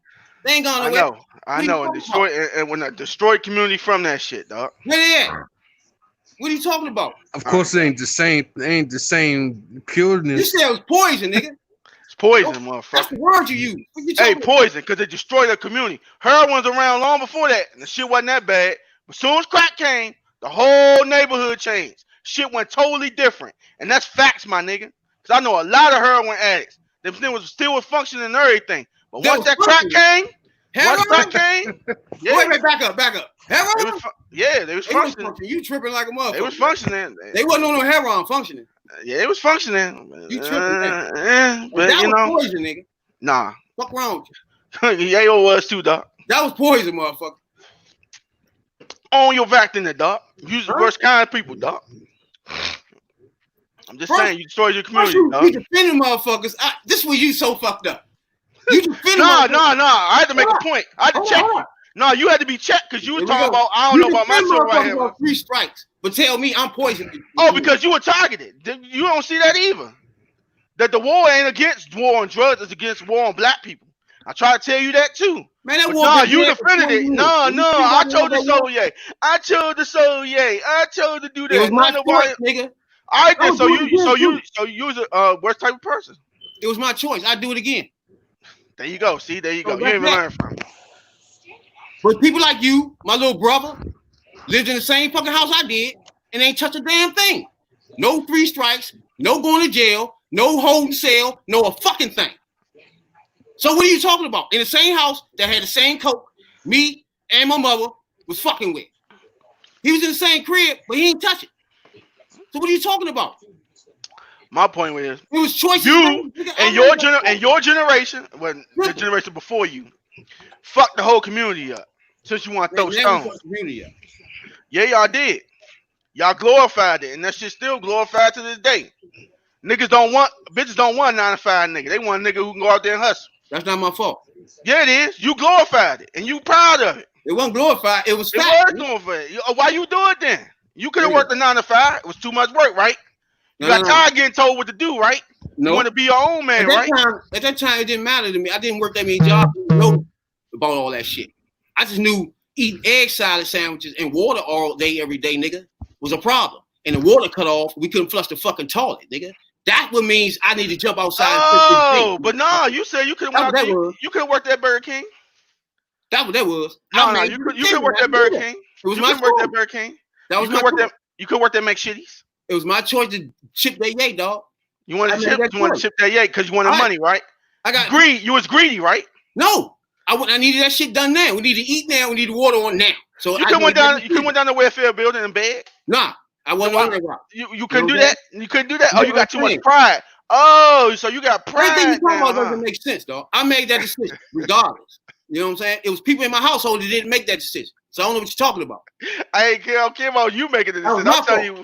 [SPEAKER 2] They ain't gone nowhere.
[SPEAKER 3] I know. And when I destroyed community from that shit, dog.
[SPEAKER 2] Where they at? What are you talking about?
[SPEAKER 4] Of course, it ain't the same. It ain't the same pureness.
[SPEAKER 2] You said it was poison, nigga.
[SPEAKER 3] It's poison, motherfucker.
[SPEAKER 2] That's the word you use.
[SPEAKER 3] Hey, poison, because it destroyed the community. Heroin's around long before that, and the shit wasn't that bad. But as soon as crack came, the whole neighborhood changed. Shit went totally different, and that's facts, my nigga. Because I know a lot of heroin addicts. Them things still was functioning and everything. But once that crack came, yeah.
[SPEAKER 2] Wait, back up. Heroin?
[SPEAKER 3] They was functioning.
[SPEAKER 2] You tripping like a motherfucker.
[SPEAKER 3] They was functioning.
[SPEAKER 2] They wasn't on no heroin functioning.
[SPEAKER 3] Yeah, it was functioning.
[SPEAKER 2] You tripping,
[SPEAKER 3] but
[SPEAKER 2] that
[SPEAKER 3] you know,
[SPEAKER 2] was poison, nigga.
[SPEAKER 3] Nah.
[SPEAKER 2] Fuck wrong with you?
[SPEAKER 3] Yayo was too, dog.
[SPEAKER 2] That was poison, motherfucker.
[SPEAKER 3] On your vac in there, dog. You the worst kind of people, dog. I'm just saying, you destroyed your community, dog.
[SPEAKER 2] You defending motherfuckers. This was you so fucked up. You defending
[SPEAKER 3] No. I had to make a point. I had to check you. No, you had to be checked because you were talking about, I don't know about my story right here.
[SPEAKER 2] 3 strikes, but tell me I'm poisoned.
[SPEAKER 3] Oh, because you were targeted. You don't see that either. That the war ain't against war on drugs, it's against war on black people. I try to tell you that too. Man, that war you defended it. No, I told the soul yay. I chose to do that.
[SPEAKER 2] It was my choice, nigga.
[SPEAKER 3] All right, then. So you was a worst type of person.
[SPEAKER 2] It was my choice. I'd do it again.
[SPEAKER 3] There you go. See, there you go. You ain't even learn from it.
[SPEAKER 2] But people like you, my little brother, lived in the same fucking house I did and ain't touched a damn thing. No 3 strikes, no going to jail, no holding cell, no a fucking thing. So what are you talking about? In the same house that had the same coke, me and my mother was fucking with. He was in the same crib, but he ain't touch it. So what are you talking about?
[SPEAKER 3] My point was,
[SPEAKER 2] it was choices.
[SPEAKER 3] You and your generation, when the generation before you, fucked the whole community up. Since you want to throw stones. Yeah, y'all did. Y'all glorified it, and that shit still glorified to this day. bitches don't want a 9 to 5 nigga. They want a nigga who can go out there and hustle.
[SPEAKER 2] That's not my fault.
[SPEAKER 3] Yeah, it is. You glorified it, and you proud of it.
[SPEAKER 2] It wasn't glorified. It was
[SPEAKER 3] It
[SPEAKER 2] fact.
[SPEAKER 3] was glorified. Why you do it then? You could have worked a 9 to 5. It was too much work, right? You got tired getting told what to do, right?
[SPEAKER 2] No.
[SPEAKER 3] You want to be your own man, right?
[SPEAKER 2] At that time, it didn't matter to me. I didn't work that many jobs. I didn't know about all that shit. I just knew eating egg salad sandwiches and water all day, every day, nigga, was a problem. And the water cut off, we couldn't flush the fucking toilet, nigga. That what means I need to jump outside.
[SPEAKER 3] Oh, but no, you said you could have worked at Burger King.
[SPEAKER 2] That was.
[SPEAKER 3] No, you could work at Burger King.
[SPEAKER 2] It was my choice.
[SPEAKER 3] Work at Burger King.
[SPEAKER 2] That was my choice.
[SPEAKER 3] You could work at McShitties.
[SPEAKER 2] It was my choice to chip that yay, dog.
[SPEAKER 3] You wanted to chip that yay because you wanted money, right? You was greedy, right?
[SPEAKER 2] No. I needed that shit done now. We need to eat now. We need water on now. So
[SPEAKER 3] you could went down the welfare building in bed.
[SPEAKER 2] Nah, I wasn't on that route.
[SPEAKER 3] You couldn't do that. You couldn't do that. Oh, you got too much pride. Oh, so you got pride.
[SPEAKER 2] Everything you talking about doesn't make sense, dog. I made that decision regardless. You know what I'm saying? It was people in my household that didn't make that decision. So I don't know what you're talking about.
[SPEAKER 3] I don't care about you making the decision. I'll tell you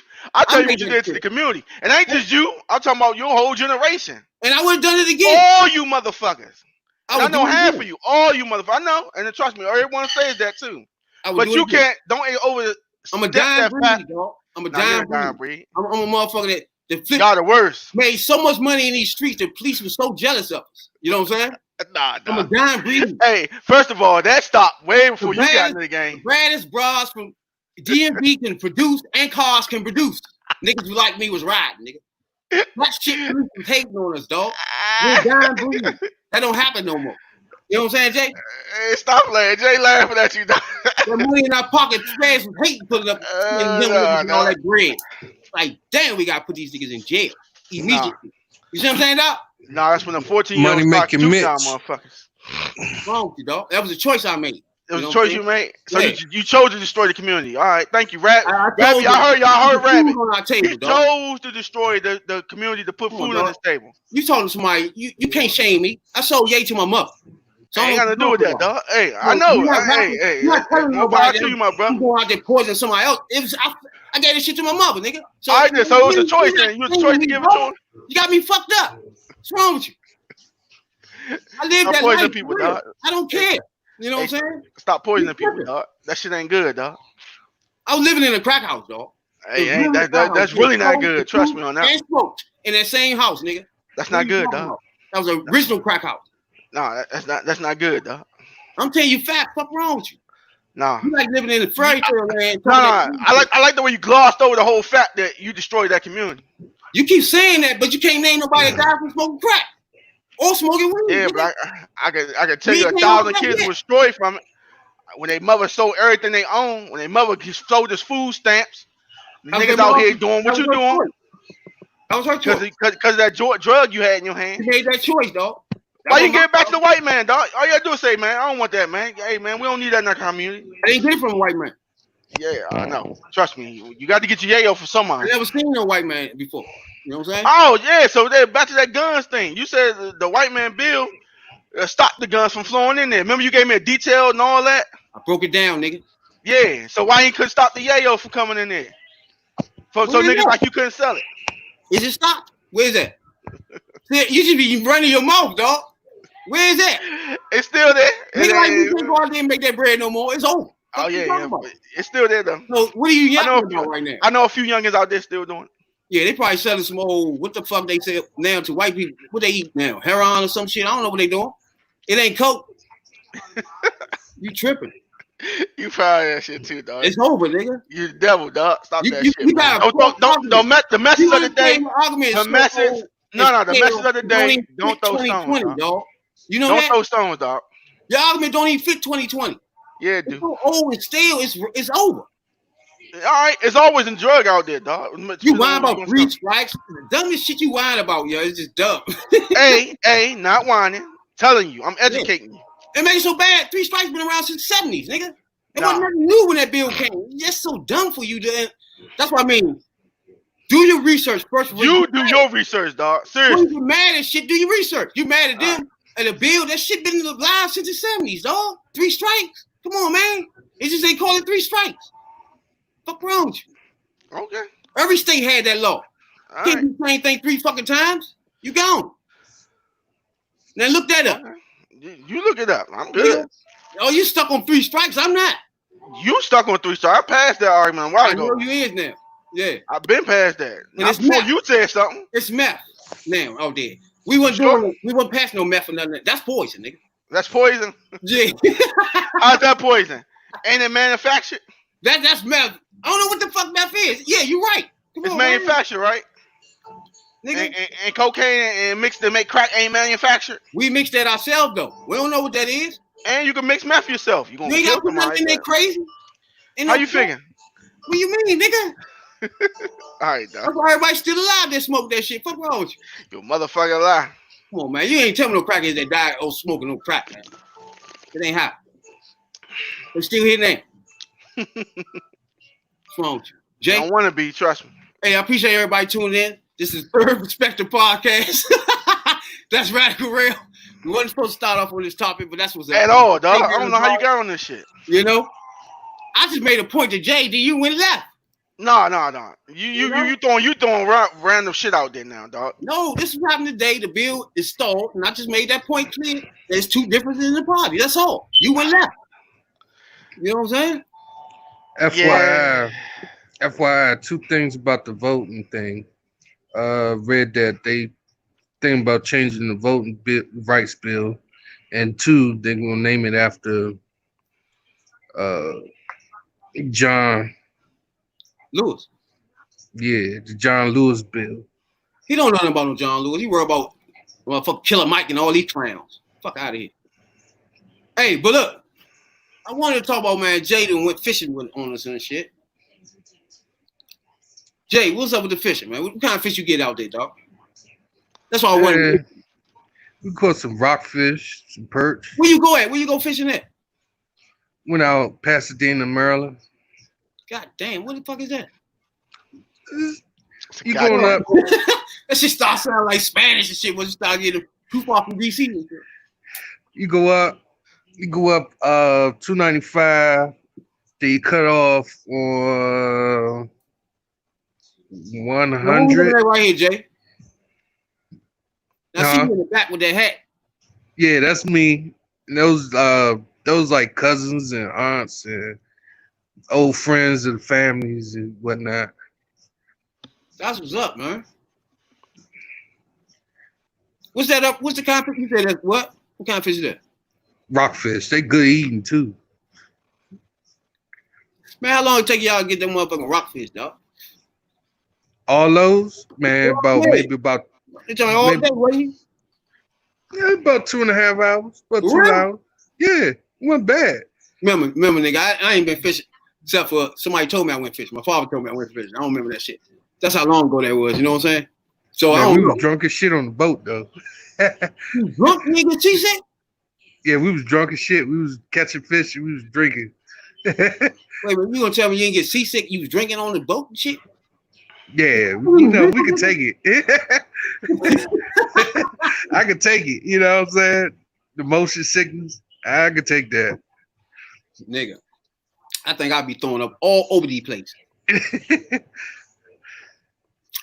[SPEAKER 3] what you did to the community. And ain't just you. I'm talking about your whole generation.
[SPEAKER 2] And I would have done it again.
[SPEAKER 3] All you motherfuckers. I know half of you. All you motherfuckers. I know. And trust me, everyone says that too. But you can't. Don't over.
[SPEAKER 2] I'm a dying breed, dog. I'm a dying breed. I'm a motherfucker that
[SPEAKER 3] y'all the worst.
[SPEAKER 2] Made so much money in these streets. The police were so jealous of us. You know what I'm saying?
[SPEAKER 3] Nah.
[SPEAKER 2] I'm a dying breed.
[SPEAKER 3] Hey, first of all, that stopped way before you got into the game.
[SPEAKER 2] The baddest bras from DMV can produce and cars can produce. Niggas who like me was riding, nigga. That shit was hating on us, dog. We're a dying breed. That don't happen no more. You know what I'm saying, Jay?
[SPEAKER 3] Hey, stop laughing. Jay laughing at you, dog.
[SPEAKER 2] The money in our pocket, fans was hating putting up and all that bread. Like, damn, we got to put these niggas in jail immediately. You see what I'm saying, dog?
[SPEAKER 3] Nah, that's when the 14-year-old
[SPEAKER 4] money making Mitch.
[SPEAKER 3] Motherfuckers.
[SPEAKER 2] What's wrong with you, dog? That was a choice I made.
[SPEAKER 3] It was a choice you made. So you chose to destroy the community. All right, thank you, Rabbit. Y'all heard Rabbit.
[SPEAKER 2] On our table,
[SPEAKER 3] he chose to destroy the community to put food on this table.
[SPEAKER 2] You told somebody you can't shame me. I sold yay to my mother.
[SPEAKER 3] So ain't got to do with that, dog. Hey, I know. Hey,
[SPEAKER 2] not telling nobody
[SPEAKER 3] to you, my brother.
[SPEAKER 2] You go out there poison somebody else. I gave this shit to my mother, nigga. So
[SPEAKER 3] so it was a choice then. You was a choice to give it to him.
[SPEAKER 2] You got me fucked up. What's wrong with you? I live that life.
[SPEAKER 3] People, dog.
[SPEAKER 2] I don't care. You know what I'm saying?
[SPEAKER 3] Stop poisoning people, dog. That shit ain't good, dog.
[SPEAKER 2] I was living in a crack house, dog.
[SPEAKER 3] Hey, that's really not good. Trust me on that.
[SPEAKER 2] And smoked in that same house, nigga.
[SPEAKER 3] That's not good, dog.
[SPEAKER 2] That was an original crack house.
[SPEAKER 3] No, that's not good, dog.
[SPEAKER 2] I'm telling you, fat. Fuck wrong with you?
[SPEAKER 3] No.
[SPEAKER 2] You like living in a fairy tale land.
[SPEAKER 3] No. I like the way you glossed over the whole fact that you destroyed that community.
[SPEAKER 2] You keep saying that, but you can't name nobody that died from smoking crack or smoking weed.
[SPEAKER 3] Yeah, but I can tell you 1,000 kids were destroyed from it. When their mother sold everything they own, when their mother sold us food stamps, niggas out here doing what you doing.
[SPEAKER 2] That was her choice.
[SPEAKER 3] Because of that drug you had in your hand.
[SPEAKER 2] You made that choice, dog.
[SPEAKER 3] Why you get it back to the white man, dog? All you gotta do is say, man, I don't want that, man. Hey, man, we don't need that in our community.
[SPEAKER 2] I didn't get it from a white man.
[SPEAKER 3] Yeah, I know. Trust me. You got to get your yayo for somebody.
[SPEAKER 2] I never seen no white man before. You know what I'm saying?
[SPEAKER 3] Oh, yeah. So back to that guns thing. You said the white man bill stopped the guns from flowing in there. Remember you gave me a detail and all that?
[SPEAKER 2] I broke it down, nigga.
[SPEAKER 3] Yeah. So why you couldn't stop the yayo from coming in there? So niggas like you couldn't sell it.
[SPEAKER 2] Is it stopped? Where is that? You should be running your mouth, dog. Where is that?
[SPEAKER 3] It's still there.
[SPEAKER 2] Nigga like you can't go out there and make that bread no more. It's over.
[SPEAKER 3] Oh, yeah. It's still there, though.
[SPEAKER 2] So what are you yelling about right now?
[SPEAKER 3] I know a few youngins out there still doing it.
[SPEAKER 2] Yeah, they probably selling some old, what the fuck they sell now to white people. What they eat now? Heroin or some shit? I don't know what they doing. It ain't coke. You tripping.
[SPEAKER 3] You proud of that shit too, dog.
[SPEAKER 2] It's over, nigga.
[SPEAKER 3] You the devil, dog. Stop that shit.
[SPEAKER 2] You got
[SPEAKER 3] the message of the day. The message. No, the message of the day. Don't throw stones, dog.
[SPEAKER 2] You know
[SPEAKER 3] don't throw stones, dog.
[SPEAKER 2] Your argument don't even fit 2020.
[SPEAKER 3] Yeah, dude.
[SPEAKER 2] It's so old and stale. It's over.
[SPEAKER 3] All right, it's always a drug out there, dog.
[SPEAKER 2] You whine about 3 strikes. The dumbest shit you whine about, yo, it's just dumb.
[SPEAKER 3] hey, not whining. Telling you, I'm educating you.
[SPEAKER 2] It makes it so bad. 3 strikes been around since the 70s, nigga. It wasn't nothing new when that bill came. It's just so dumb for you. That's what I mean. Do your research first.
[SPEAKER 3] You do your research, dog. Seriously.
[SPEAKER 2] When you mad at shit, do your research. You mad at them and the bill? That shit been alive since the 70s, dog. 3 strikes. Come on, man. It's just they call it 3 strikes. Fuck wrong with you?
[SPEAKER 3] Okay.
[SPEAKER 2] Every state had that law.
[SPEAKER 3] All
[SPEAKER 2] Can't
[SPEAKER 3] right.
[SPEAKER 2] do the same thing 3 fucking times. You gone. Now look that up.
[SPEAKER 3] Okay. You look it up. I'm good.
[SPEAKER 2] Oh, you stuck on 3 strikes. I'm not.
[SPEAKER 3] You stuck on 3 stars. I passed that argument a while
[SPEAKER 2] I
[SPEAKER 3] ago.
[SPEAKER 2] know you is now. Yeah.
[SPEAKER 3] I've been past that. Not
[SPEAKER 2] it's
[SPEAKER 3] before
[SPEAKER 2] meth.
[SPEAKER 3] you said something.
[SPEAKER 2] It's meth. Now, oh dear. We wasn't doing. We wasn't passing no meth or nothing. That's poison, nigga.
[SPEAKER 3] That's poison.
[SPEAKER 2] Yeah.
[SPEAKER 3] How's that poison? Ain't it manufactured?
[SPEAKER 2] That's meth. I don't know what the fuck meth is. Yeah, you're right. Come
[SPEAKER 3] It's
[SPEAKER 2] on,
[SPEAKER 3] manufactured, right?
[SPEAKER 2] nigga.
[SPEAKER 3] And cocaine and mixed to make crack ain't manufactured.
[SPEAKER 2] We mix that ourselves though. We don't know what that is.
[SPEAKER 3] And you can mix meth yourself. You
[SPEAKER 2] You
[SPEAKER 3] gonna
[SPEAKER 2] ain't
[SPEAKER 3] kill
[SPEAKER 2] got to put nothing
[SPEAKER 3] somebody.
[SPEAKER 2] in there crazy. Ain't
[SPEAKER 3] How
[SPEAKER 2] no
[SPEAKER 3] you
[SPEAKER 2] crack.
[SPEAKER 3] figuring?
[SPEAKER 2] What you mean, nigga?
[SPEAKER 3] All right, dog.
[SPEAKER 2] That's why everybody still alive that smoke that shit. Fuck wrong with you?
[SPEAKER 3] You motherfucker lie.
[SPEAKER 2] Come on, man. You ain't telling me no crackheads that die smoking no crack, man. It ain't hot. They still here now. What's wrong with you? Jay?
[SPEAKER 3] I don't want to be. Trust me.
[SPEAKER 2] Hey, I appreciate everybody tuning in. This is Third Perspective Podcast. That's Radical Real. We wasn't supposed to start off on this topic, but that's what's
[SPEAKER 3] At all, dog. I don't know how you got on this shit.
[SPEAKER 2] You know? I just made a point to Jay. Do you went left?
[SPEAKER 3] No. You throwing random shit out there now, dog.
[SPEAKER 2] No, this is what happened today. The bill is stalled, and I just made that point clear. There's 2 differences in the party. That's all. You went left. You know what I'm saying?
[SPEAKER 4] FYI, 2 things about the voting thing. Read that they think about changing the voting rights bill, and 2, they're gonna name it after John
[SPEAKER 2] Lewis.
[SPEAKER 4] Yeah, the John Lewis bill.
[SPEAKER 2] He don't know nothing about no John Lewis. He worry about fuck Killer Mike and all these clowns. Fuck out of here. Hey, but look, I wanted to talk about, man, Jaden went fishing on us and shit. Jay, what's up with the fishing, man? What kind of fish you get out there, dog? That's what I wanted.
[SPEAKER 4] We caught some rockfish, some perch.
[SPEAKER 2] Where you go at? Where you go fishing at?
[SPEAKER 4] Went out Pasadena, Maryland.
[SPEAKER 2] God damn, what the fuck is that?
[SPEAKER 4] You going up?
[SPEAKER 2] That shit start sounding like Spanish and shit when you start getting too far from DC.
[SPEAKER 4] You go up 295. Then you cut off on 100.
[SPEAKER 2] Right here, Jay. Now see you in the back with that hat.
[SPEAKER 4] Yeah, that's me. And those like cousins and aunts and old friends of the families and whatnot.
[SPEAKER 2] That's what's up, man. What's that up? What's the kind of fish you said that? What? What kind of fish is that?
[SPEAKER 4] Rockfish. They good eating too.
[SPEAKER 2] Man, how long it take y'all to get them motherfucking rockfish, dog?
[SPEAKER 4] All those, man, maybe about
[SPEAKER 2] They tell me all day, wait.
[SPEAKER 4] Yeah, about 2.5 hours. About 2 hours. Yeah, it wasn't bad.
[SPEAKER 2] Remember, nigga, I ain't been fishing except for somebody told me I went fishing. My father told me I went fishing. I don't remember that shit. That's how long ago that was, you know what I'm saying? So
[SPEAKER 4] Man,
[SPEAKER 2] I don't
[SPEAKER 4] we
[SPEAKER 2] know.
[SPEAKER 4] was drunk as shit on the boat though.
[SPEAKER 2] You drunk, nigga, she said?
[SPEAKER 4] Yeah, we was drunk as shit. We was catching fish and we was drinking.
[SPEAKER 2] Wait, but you gonna tell me you didn't get seasick? You was drinking on the boat and shit?
[SPEAKER 4] Yeah, you know, we could take it. I could take it, you know what I'm saying? The motion sickness, I could take that.
[SPEAKER 2] Nigga, I think I'd be throwing up all over the place.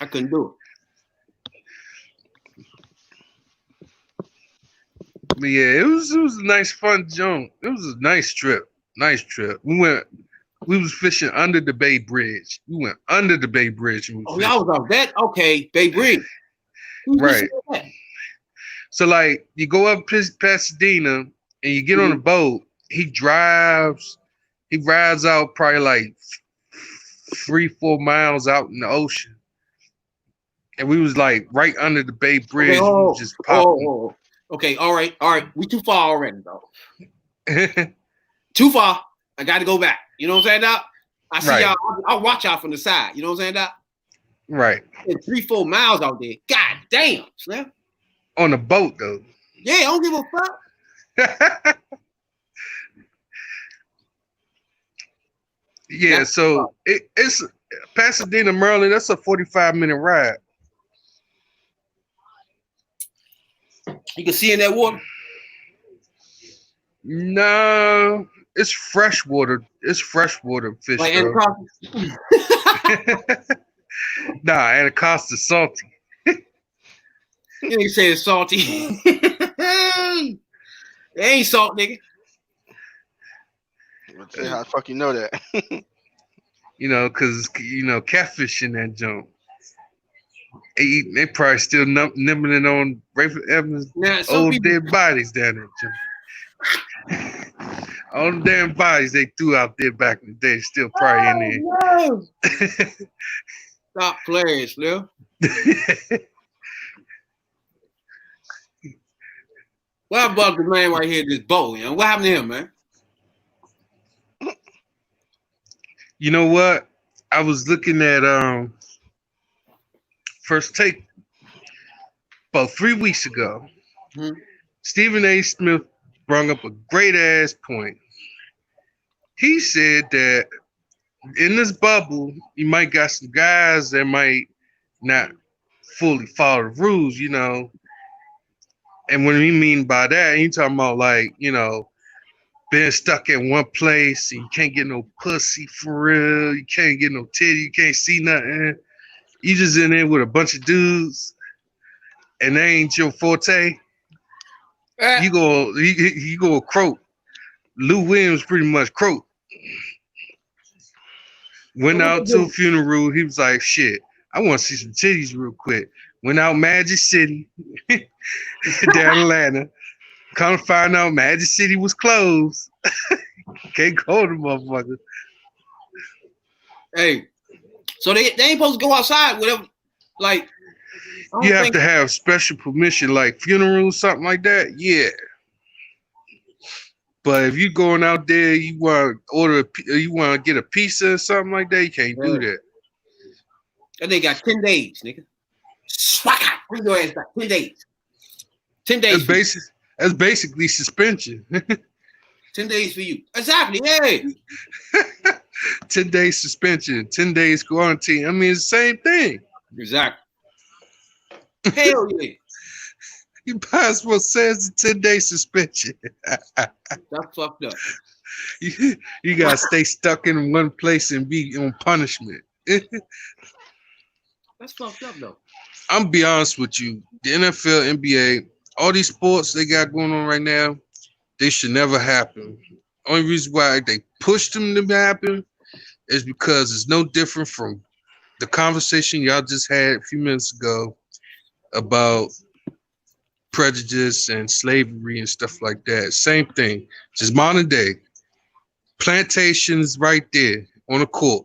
[SPEAKER 2] I couldn't do
[SPEAKER 4] But yeah, it was a nice fun jump. It was a nice trip. Nice trip. We was fishing under the Bay Bridge. We went under the Bay Bridge. And
[SPEAKER 2] y'all was out that? Okay, Bay Bridge.
[SPEAKER 4] Right. So like you go up Pasadena and you get on the boat. He rides out probably like 3-4 miles out in the ocean. And we was like right under the Bay Bridge.
[SPEAKER 2] Okay,
[SPEAKER 4] we just popping.
[SPEAKER 2] Okay, all right. We too far already, though. Too far. I got to go back. You know what I'm saying, Doc? I see y'all. I'll watch y'all from the side. You know what I'm saying, Doc?
[SPEAKER 4] Right.
[SPEAKER 2] 3-4 miles out there. God damn, Slim.
[SPEAKER 4] On the boat, though.
[SPEAKER 2] Yeah, I don't give a fuck.
[SPEAKER 4] Yeah, so it's Pasadena, Maryland. That's a 45-minute ride.
[SPEAKER 2] You can see in that water?
[SPEAKER 4] No, it's freshwater. It's freshwater fish.
[SPEAKER 2] Like
[SPEAKER 4] Nah, Anacostia salty.
[SPEAKER 2] You ain't say it's salty. It ain't salt, nigga.
[SPEAKER 3] Let's say how the fuck you know that.
[SPEAKER 4] You know, because, you know, catfish in that joint. They probably still nibbling on Rayford Evans'
[SPEAKER 2] Now, some
[SPEAKER 4] old
[SPEAKER 2] people,
[SPEAKER 4] dead bodies down there, Jim. All the damn bodies they threw out there back in the day still probably in
[SPEAKER 2] no.
[SPEAKER 4] there.
[SPEAKER 2] Stop playing, Slim. What about the man right here, this Bo? You know? What happened to him, man?
[SPEAKER 4] You know what? I was looking at First Take about 3 weeks ago.
[SPEAKER 2] Hmm.
[SPEAKER 4] Stephen A. Smith brought up a great ass point. He said that in this bubble, you might got some guys that might not fully follow the rules, you know. And what he mean by that, he talking about like, you know, being stuck in one place and you can't get no pussy for real, you can't get no titty, you can't see nothing. You just in there with a bunch of dudes and they ain't your forte. You go croak. Lou Williams pretty much croaked. Went out to a funeral. He was like, shit, I want to see some titties real quick. Went out Magic City, down Atlanta. Come to find out Magic City was closed. Can't go to motherfucker.
[SPEAKER 2] Hey, so they ain't supposed to go outside, whatever. Like,
[SPEAKER 4] You have to have special permission, like funerals, something like that. Yeah. But if you going out there, you want to get a pizza or something like that, you can't do that.
[SPEAKER 2] And they got 10 days, nigga. Swaka, bring your ass back. 10 days. 10 days.
[SPEAKER 4] That's basically suspension.
[SPEAKER 2] 10 days for you. Exactly. Yeah.
[SPEAKER 4] 10 days suspension, 10 days quarantine. I mean, it's the same thing.
[SPEAKER 2] Exactly. Hell yeah.
[SPEAKER 4] You might as well say it's a 10-day suspension.
[SPEAKER 2] That's fucked up.
[SPEAKER 4] You gotta stay stuck in one place and be on punishment.
[SPEAKER 2] That's fucked up though.
[SPEAKER 4] I'm gonna be honest with you. The NFL, NBA, all these sports they got going on right now, they should never happen. Only reason why they pushed them to happen is because it's no different from the conversation y'all just had a few minutes ago about prejudice and slavery and stuff like that. Same thing, just modern day. Plantations right there on the court.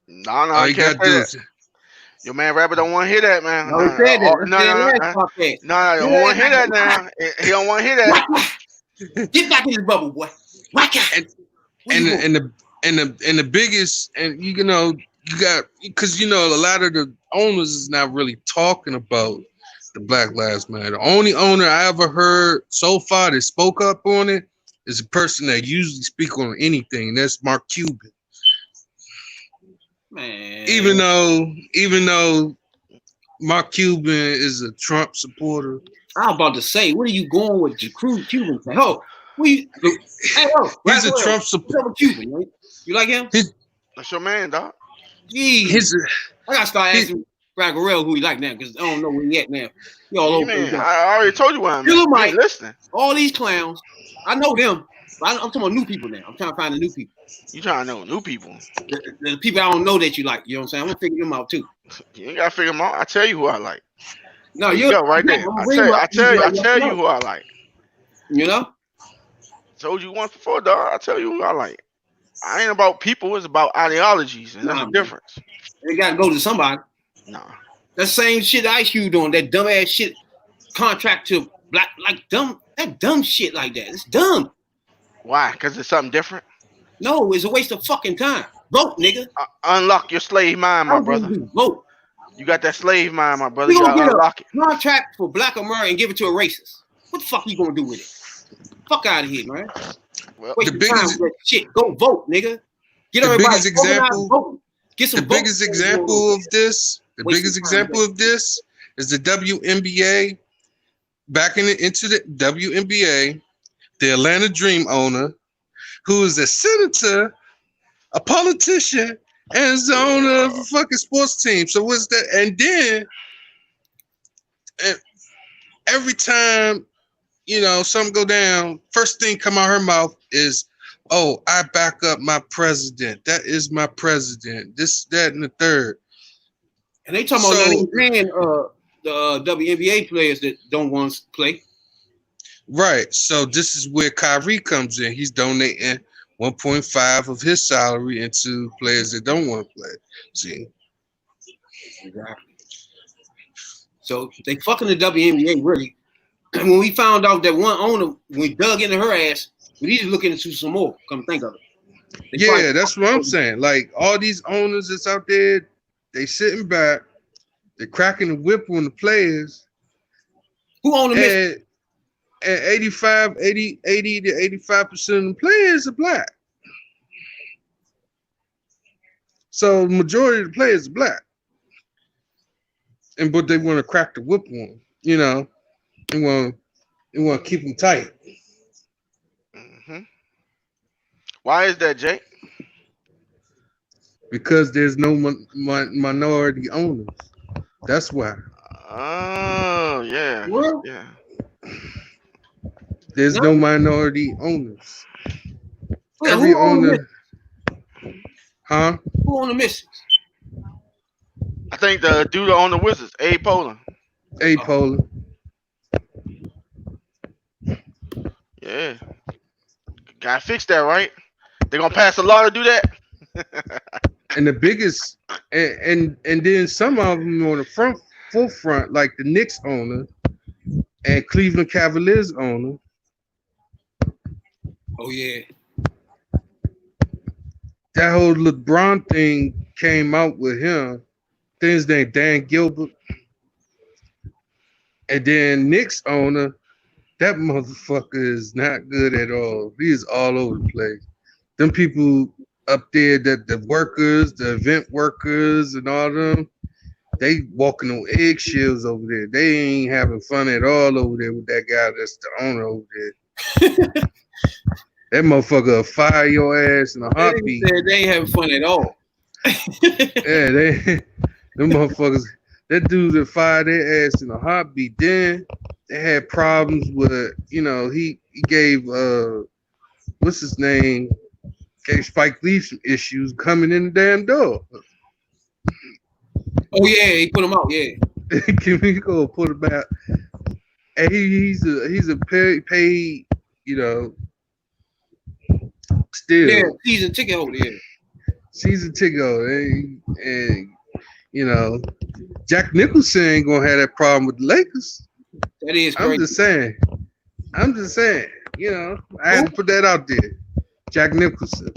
[SPEAKER 3] No, I can't say that. Your man Rapper don't want to hear that, man.
[SPEAKER 2] No,
[SPEAKER 3] no, don't want to hear that now. He don't want to hear that.
[SPEAKER 2] Get back in his bubble, boy. Whack out.
[SPEAKER 4] And the biggest, and you know, you got, because you know a lot of the owners is not really talking about the Black Lives Matter. The only owner I ever heard so far that spoke up on it is a person that usually speak on anything. That's Mark Cuban.
[SPEAKER 2] Man.
[SPEAKER 4] Even though Mark Cuban is a Trump supporter.
[SPEAKER 2] I'm about to say, what are you going with the Cuban thing? Oh, he's
[SPEAKER 4] a Trump supporter.
[SPEAKER 2] Cuban, right? You like him?
[SPEAKER 3] That's your man, dog.
[SPEAKER 2] Jeez. I gotta start asking Brad Gorell who he like now, because I don't know where he at now. He all over.
[SPEAKER 3] I already told you why I'm listening.
[SPEAKER 2] All these clowns, I know them. But I'm talking about new people now. I'm trying to find the new people.
[SPEAKER 3] You trying to know new people?
[SPEAKER 2] The people I don't know that you like. You know what I'm saying? I'm gonna figure them out too.
[SPEAKER 3] You ain't gotta figure them out. I tell you who I like.
[SPEAKER 2] No, you go
[SPEAKER 3] right there. I tell you who I like.
[SPEAKER 2] You know?
[SPEAKER 3] Told you once before, dog. I tell you who I like. I ain't about people. It's about ideologies, and that's the difference.
[SPEAKER 2] They gotta go to somebody.
[SPEAKER 3] Nah.
[SPEAKER 2] That same shit Ice Cube doing, that dumb ass shit contract to black, like dumb shit like that. It's dumb.
[SPEAKER 3] Why? Because it's something different?
[SPEAKER 2] No, it's a waste of fucking time. Vote, nigga.
[SPEAKER 3] Unlock your slave mind, my brother.
[SPEAKER 2] Vote.
[SPEAKER 3] You got that slave mind, my brother. You gotta unlock it.
[SPEAKER 2] Contract for Black America and give it to a racist. What the fuck you gonna do with it? Fuck out of here, man.
[SPEAKER 3] Well,
[SPEAKER 2] the biggest shit. Go vote, nigga. Get
[SPEAKER 4] the biggest example.
[SPEAKER 2] Get some
[SPEAKER 4] the biggest example of this. The biggest example of this is the WNBA. Back into the WNBA, the Atlanta Dream owner, who is a senator, a politician, and it's the owner of a fucking sports team. So what's that? And then every time something go down, first thing come out her mouth is, "Oh, I back up my president. That is my president. This, that, and the third."
[SPEAKER 2] And they talking about not paying the WNBA players that don't want to play.
[SPEAKER 4] Right. So this is where Kyrie comes in. He's donating 1.5 of his salary into players that don't want to play. See.
[SPEAKER 2] Exactly. So they fucking the WNBA really. When we found out that one owner, when we dug into her ass, we need to look into some more. Come think of it.
[SPEAKER 4] That's what I'm saying. Like all these owners that's out there, they sitting back, they're cracking the whip on the players.
[SPEAKER 2] Who own the Mystics?
[SPEAKER 4] And 80 to 85% of the players are black. So the majority of the players are black. But they want to crack the whip on, They want to keep them tight.
[SPEAKER 3] Mm-hmm. Why is that, Jay?
[SPEAKER 4] Because there's no minority owners. That's why.
[SPEAKER 3] Oh, yeah.
[SPEAKER 2] Well,
[SPEAKER 3] yeah.
[SPEAKER 4] There's no minority owners.
[SPEAKER 2] Yeah,
[SPEAKER 4] Every owner. Huh?
[SPEAKER 2] Who own the Mystics?
[SPEAKER 3] I think the dude on the Wizards, Abe Poland.
[SPEAKER 4] Abe Poland.
[SPEAKER 3] Yeah. Gotta fix that, right? They're gonna pass a law to do that.
[SPEAKER 4] And the biggest, and then some of them on the forefront, like the Knicks owner and Cleveland Cavaliers owner.
[SPEAKER 2] Oh yeah.
[SPEAKER 4] That whole LeBron thing came out with him. Then his name Dan Gilbert. And then Knicks owner, that motherfucker is not good at all. He is all over the place. Them people up there, that the workers, the event workers and all them, they walking on eggshells over there. They ain't having fun at all over there with that guy that's the owner over there. That motherfucker will fire your ass in a heartbeat.
[SPEAKER 2] They ain't having fun at all.
[SPEAKER 4] Yeah, them motherfuckers, that dude that fired their ass in a heartbeat. Then they had problems with, he gave what's his name? Gave Spike Lee some issues coming in the damn door.
[SPEAKER 2] Oh yeah, he put him out. Yeah,
[SPEAKER 4] Can we go put him out? And he's a paid, still.
[SPEAKER 2] Yeah, season ticket holder. Yeah,
[SPEAKER 4] season ticket holder, and Jack Nicholson ain't gonna have that problem with the Lakers.
[SPEAKER 2] That is crazy.
[SPEAKER 4] I'm just saying. I had to put that out there. Jack Nicholson,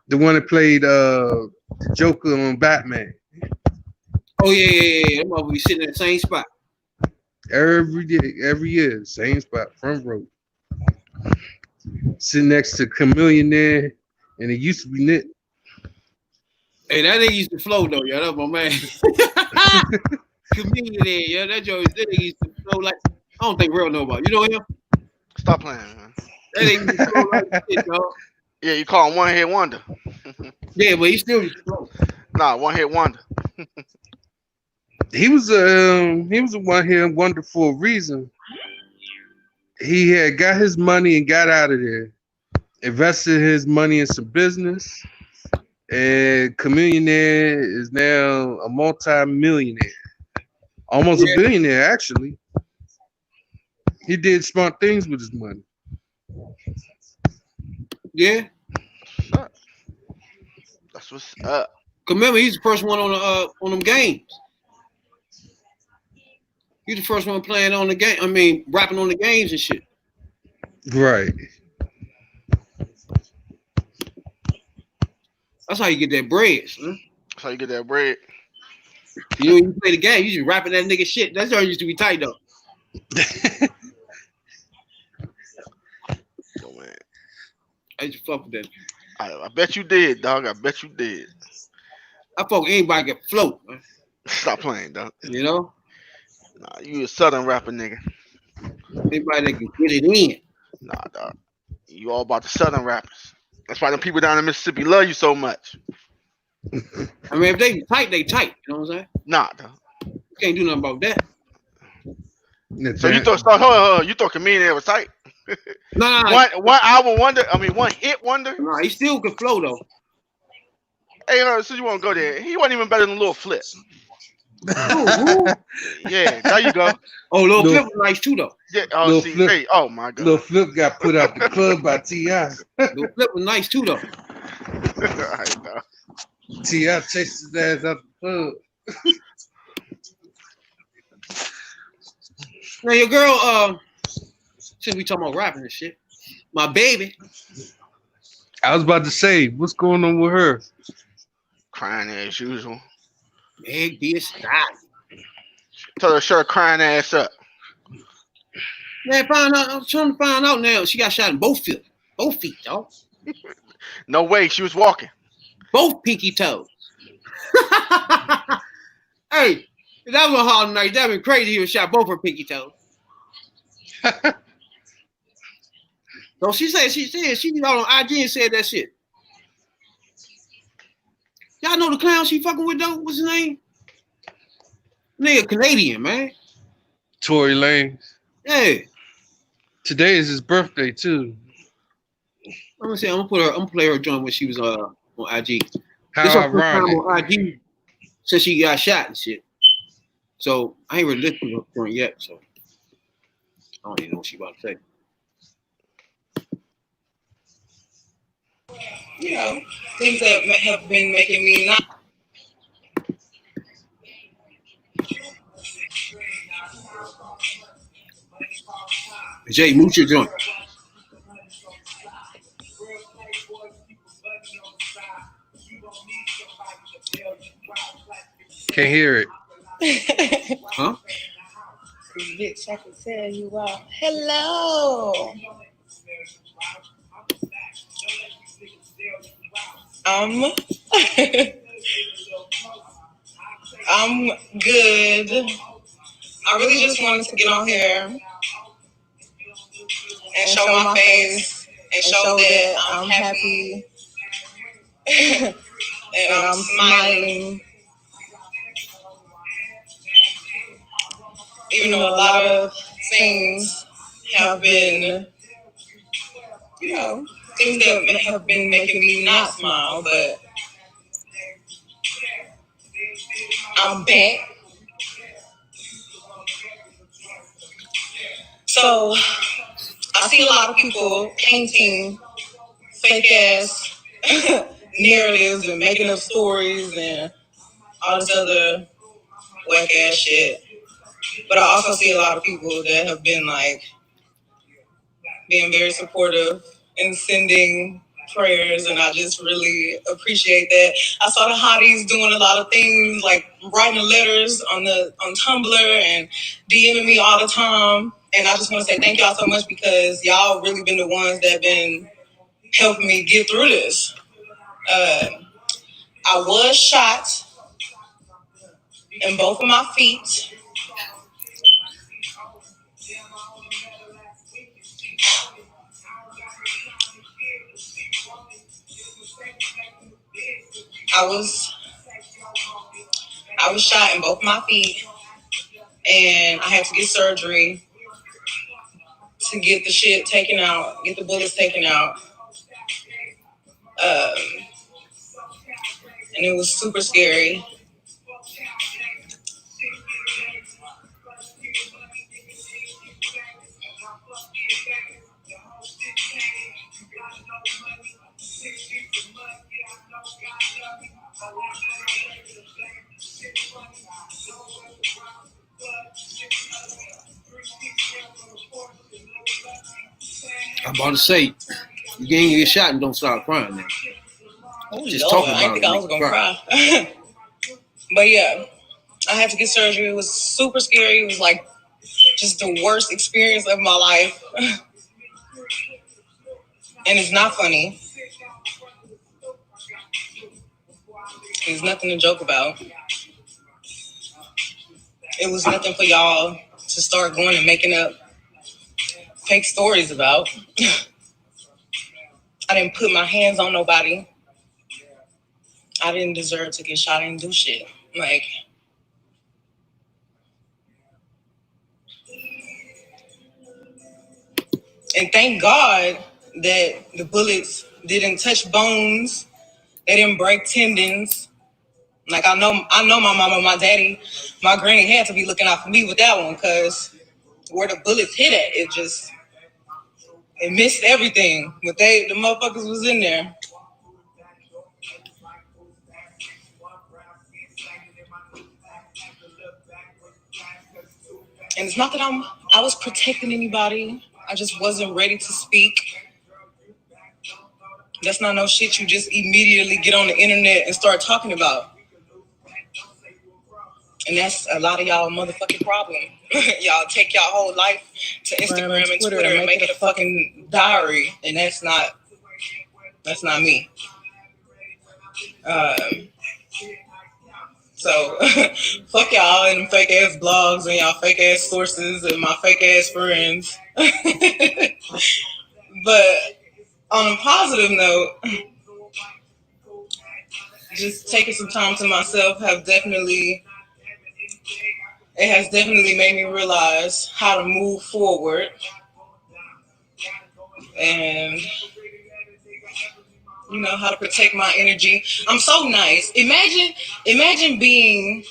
[SPEAKER 4] the one that played the Joker on Batman.
[SPEAKER 2] Oh yeah. That motherfucker be sitting in the same spot
[SPEAKER 4] every year, same spot, front row, sitting next to Chameleon there, and it used to be Nick.
[SPEAKER 2] Hey, that nigga used to flow though, yeah. That's my man. Chameleon there, yeah. That nigga used to flow like, I don't think real know about. You know him?
[SPEAKER 3] Stop playing, man.
[SPEAKER 2] That nigga used to flow like shit, dog.
[SPEAKER 3] Yeah, you call him one hit wonder.
[SPEAKER 2] Yeah, but he still used to flow.
[SPEAKER 3] Nah, one hit wonder.
[SPEAKER 4] He was a one hit wonder for a reason. He had got his money and got out of there, invested his money in some business, and Chameleon is now a multi-millionaire, almost a billionaire actually. He did smart things with his money.
[SPEAKER 2] Yeah,
[SPEAKER 3] that's what's up.
[SPEAKER 2] Remember, he's the first one on them games. He's the first one playing on the game. I mean, rapping on the games and shit.
[SPEAKER 4] Right.
[SPEAKER 2] That's how you get that bread, son.
[SPEAKER 3] That's how you get that bread.
[SPEAKER 2] You play the game, you just rapping that nigga shit. That's how it used to be tight though.
[SPEAKER 3] Oh man,
[SPEAKER 2] I used to fuck with that.
[SPEAKER 3] I bet you did, dog. I bet you did.
[SPEAKER 2] I fuck with anybody can float, man.
[SPEAKER 3] Stop playing, dog.
[SPEAKER 2] You know?
[SPEAKER 3] Nah, you a Southern rapper, nigga.
[SPEAKER 2] Anybody that can get it in.
[SPEAKER 3] Nah, dog. You all about the Southern rappers. That's why the people down in Mississippi love you so much.
[SPEAKER 2] I mean, if they tight, they tight. You know what I'm saying?
[SPEAKER 3] Nah, though.
[SPEAKER 2] You can't do nothing about that.
[SPEAKER 3] So you thought, hold on, you thought Chameleon was tight?
[SPEAKER 2] Nah,
[SPEAKER 3] One album wonder. I mean, one hit wonder.
[SPEAKER 2] nah, he still can flow though.
[SPEAKER 3] Hey, so you won't go there? He wasn't even better than Lil Flip. Yeah, there you go.
[SPEAKER 2] Oh, Lil Flip was nice too though.
[SPEAKER 3] Yeah. Oh,
[SPEAKER 4] Lil
[SPEAKER 3] see,
[SPEAKER 4] Flip.
[SPEAKER 3] hey, oh my God.
[SPEAKER 4] Lil Flip got put out the club by T.I.
[SPEAKER 2] Lil Flip was nice too though.
[SPEAKER 3] Alright, dog.
[SPEAKER 4] T.I. chased his ass out the club.
[SPEAKER 2] Now your girl, since we talking about rapping and shit, my baby.
[SPEAKER 4] I was about to say, what's going on with her?
[SPEAKER 3] Crying as usual.
[SPEAKER 2] Meg Thee Stallion.
[SPEAKER 3] Tell her shut her crying ass up.
[SPEAKER 2] Man, I'm trying to find out now. She got shot in both feet, dog.
[SPEAKER 3] No way, she was walking.
[SPEAKER 2] Both pinky toes. Hey, if that was a hard night. That'd been crazy. He was shot both her pinky toes. So she got on IG and said that shit. Y'all know the clown she fucking with though? What's his name? Nigga Canadian, man.
[SPEAKER 4] Tory Lanez.
[SPEAKER 2] Yeah.
[SPEAKER 4] Today is his birthday too.
[SPEAKER 2] I'm gonna play her joint when she was on IG.
[SPEAKER 4] How
[SPEAKER 2] This her first time
[SPEAKER 4] ironic.
[SPEAKER 2] on IG since she got shot and shit. So I ain't really listened to her joint yet, so I don't even know what she about to say.
[SPEAKER 5] You know, things that have been making me not.
[SPEAKER 2] Jay, mute your joint.
[SPEAKER 4] Can't hear it.
[SPEAKER 2] Huh?
[SPEAKER 5] Bitch, I can tell you all. Hello. I'm good. I really just wanted to get on here and show my face and show that I'm happy and I'm smiling. Even though a lot of things have been, you know, things that have been making me not smile, but I'm back. So I see a lot of people painting fake ass narratives and making up stories and all this other whack ass shit. But I also see a lot of people that have been like being very supportive and sending prayers, and I just really appreciate that. I saw the hotties doing a lot of things like writing letters on Tumblr and DMing me all the time. And I just want to say thank y'all so much because y'all really been the ones that been helping me get through this. I was shot in both of my feet. I was shot in both my feet, and I had to get surgery to get the shit taken out, get the bullets taken out. And it was super scary.
[SPEAKER 2] I'm about to say, you can't get shot and don't start crying now. Just
[SPEAKER 5] Lord,
[SPEAKER 2] talking
[SPEAKER 5] I
[SPEAKER 2] about
[SPEAKER 5] didn't think
[SPEAKER 2] it
[SPEAKER 5] I was
[SPEAKER 2] make you
[SPEAKER 5] gonna cry. But yeah, I had to get surgery. It was super scary. It was like just the worst experience of my life. And it's not funny. There's nothing to joke about. It was nothing for y'all to start going and making up fake stories about. I didn't put my hands on nobody. I didn't deserve to get shot. I didn't do shit. Like, and thank God that the bullets didn't touch bones. They didn't break tendons. Like I know my mama, my daddy, my granny had to be looking out for me with that one, because where the bullets hit at, it missed everything. But the motherfuckers was in there. And it's not that I was protecting anybody. I just wasn't ready to speak. That's not no shit you just immediately get on the internet and start talking about. And that's a lot of y'all motherfucking problem. Y'all take y'all whole life to Instagram and Twitter and make it a fucking diary. And that's not me. So fuck y'all and fake ass blogs and y'all fake ass sources and my fake ass friends. But on a positive note, just taking some time to myself has definitely made me realize how to move forward. And how to protect my energy. I'm so nice. Imagine being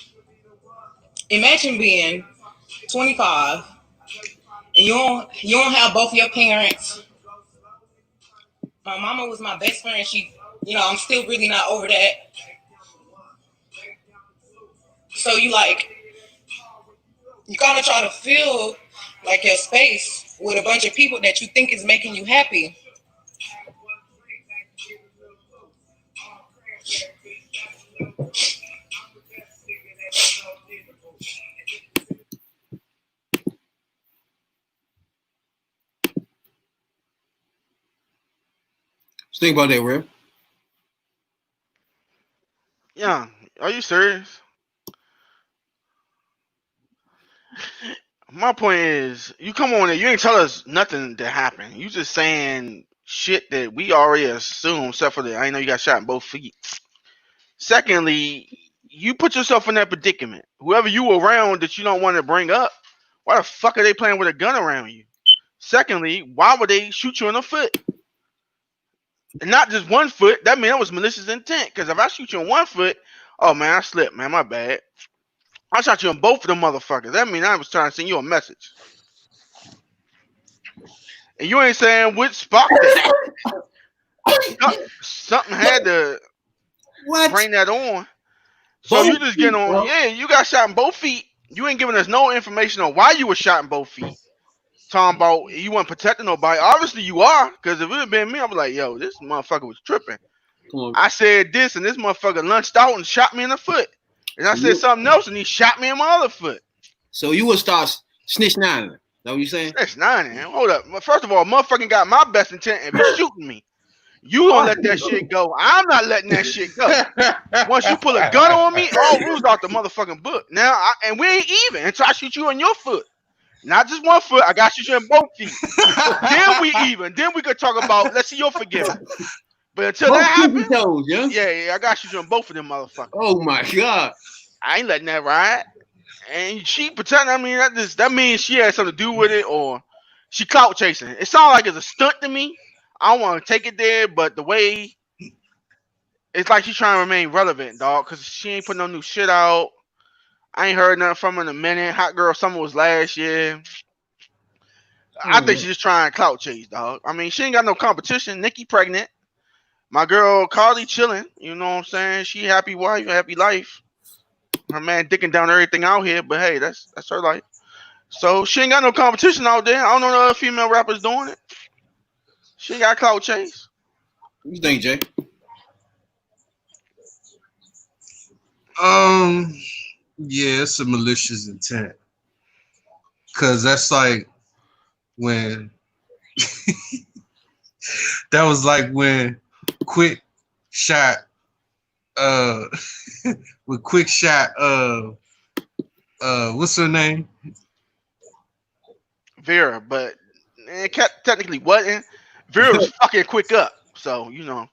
[SPEAKER 5] 25 and you don't have both your parents. My mama was my best friend. I'm still really not over that. So you gotta try to fill like your space with a bunch of people that you think is making you happy.
[SPEAKER 2] Just think about that, Rev.
[SPEAKER 3] Yeah, are you serious? My point is, you come on there, you ain't tell us nothing that happened. You just saying shit that we already assumed, except for I know you got shot in both feet. Secondly, you put yourself in that predicament. Whoever you were around that you don't want to bring up, why the fuck are they playing with a gun around you? Secondly, why would they shoot you in the foot? And not just one foot. That means that was malicious intent. Because if I shoot you in one foot, oh man, I slipped, man, my bad. I shot you in both of them motherfuckers. That means I was trying to send you a message. And you ain't saying which sparked that. Something had to bring that on. So you just get on, you got shot in both feet. You ain't giving us no information on why you were shot in both feet. Talking about you weren't protecting nobody. Obviously you are, because if it had been me, I'd be like, yo, this motherfucker was tripping. I said this, and this motherfucker lunched out and shot me in the foot. And I said something else, and he shot me in my other foot.
[SPEAKER 2] So you would start snitch-nining. Is that what you saying?
[SPEAKER 3] Snitch-nining? Hold up. First of all, motherfucking got my best intent and be shooting me. You gonna let that shit go. I'm not letting that shit go. Once you pull a gun on me, all rules out the motherfucking book. Now, and we ain't even until I shoot you in your foot. Not just one foot, I got to shoot you in both feet. Then we even. Then we could talk about, let's see your forgiveness. But until that happens, yeah, I got to shoot you in both of them motherfuckers.
[SPEAKER 2] Oh my God.
[SPEAKER 3] I ain't letting that ride. And she pretending, I mean, that means she had something to do with it, or she clout chasing. It sounds like it's a stunt to me. I don't want to take it there, but the way it's like she's trying to remain relevant, dog, because she ain't putting no new shit out. I ain't heard nothing from her in a minute. Hot Girl Summer was last year. I think she's just trying to clout chase, dog. I mean, she ain't got no competition. Nicki pregnant. My girl Carly chilling. You know what I'm saying? She happy wife, happy life. Her man dicking down everything out here, but hey, that's her life. So she ain't got no competition out there. I don't know no other female rappers doing it. She ain't got clout chase.
[SPEAKER 2] What you think, Jay?
[SPEAKER 4] Yeah, it's a malicious intent. Cause that's like when that was like when Quick shot with Quick shot what's her name?
[SPEAKER 3] Vera, but it technically wasn't. Vera was fucking Quick up. So, you know.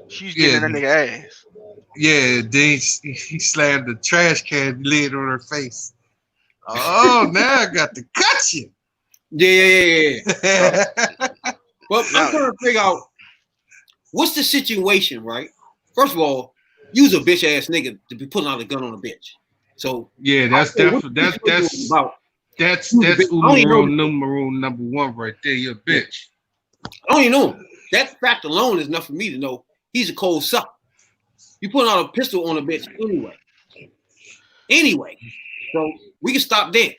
[SPEAKER 3] She's getting
[SPEAKER 4] Yeah,
[SPEAKER 3] that nigga ass.
[SPEAKER 4] yeah. Then he slammed the trash can lid on her face. Oh, now I got to cut you.
[SPEAKER 2] Yeah. Well, I'm
[SPEAKER 3] Now,
[SPEAKER 2] trying to figure out what's the situation, right? First of all, you's a bitch ass nigga to be pulling out a gun on a bitch. So
[SPEAKER 4] Yeah,
[SPEAKER 2] I
[SPEAKER 4] that's
[SPEAKER 2] don't know what
[SPEAKER 4] definitely
[SPEAKER 2] the situation was about.
[SPEAKER 4] that's
[SPEAKER 2] You was a bitch. I don't even know.
[SPEAKER 4] numero number one right there. You're a bitch.
[SPEAKER 2] I don't even know him. That fact alone is enough for me to know he's a cold sucker. You pulling out a pistol on a bitch anyway. Anyway, so we can stop there.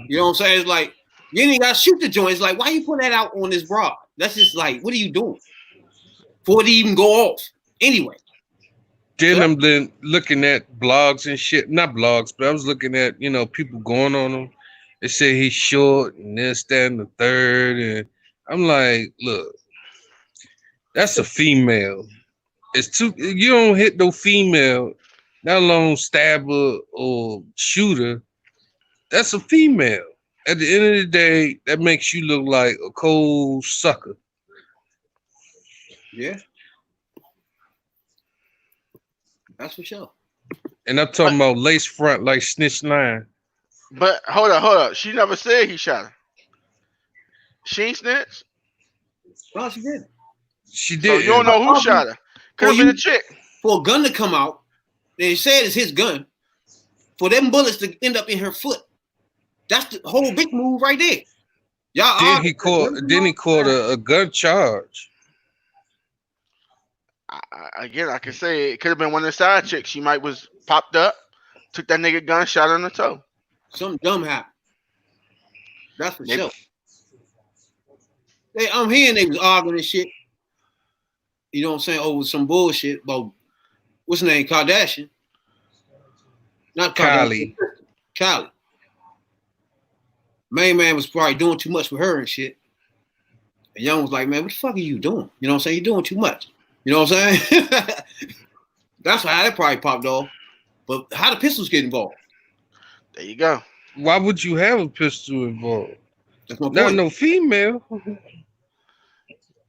[SPEAKER 2] You know what I'm saying? It's like you ain't got to shoot the joint. It's like why you put that out on this broad? That's just like what are you doing? Before it even go off. Anyway.
[SPEAKER 4] Then
[SPEAKER 2] So
[SPEAKER 4] I'm then looking at blogs and shit. Not blogs, but I was looking at, people going on him. They say he's short and this, that, and the third. And I'm like, look, that's a female. You don't hit no female, not alone stabber or shooter. That's a female. At the end of the day, that makes you look like a cold sucker.
[SPEAKER 2] yeah. That's for sure.
[SPEAKER 4] And I'm talking about lace front like snitch line.
[SPEAKER 3] but hold up. She never said he shot her. She ain't snitched.
[SPEAKER 2] No, she didn't.
[SPEAKER 4] She
[SPEAKER 3] So
[SPEAKER 4] did.
[SPEAKER 3] you don't know who shot her. Could have been a chick.
[SPEAKER 2] For a gun to come out, they said it's his gun. For them bullets to end up in her foot, that's the whole big move right there. Y'all.
[SPEAKER 4] Then he caught a gun charge.
[SPEAKER 3] Again, I can say it could have been one of the side chicks. She might was popped up, took that nigga gun, shot her in the toe.
[SPEAKER 2] Something dumb happened. That's for
[SPEAKER 3] Maybe.
[SPEAKER 2] sure. I'm hearing they was arguing and shit. You know what I'm saying? Over some bullshit about what's her name? Kardashian. Not Kardashian. Kylie. Main man was probably doing too much with her and shit. And Young was like, man, what the fuck are you doing? You know what I'm saying? You're doing too much. You know what I'm saying? That's how that probably popped off. But how the pistols get involved?
[SPEAKER 3] There you go.
[SPEAKER 4] Why would you have a pistol involved?
[SPEAKER 2] That's my point.
[SPEAKER 4] Not no female.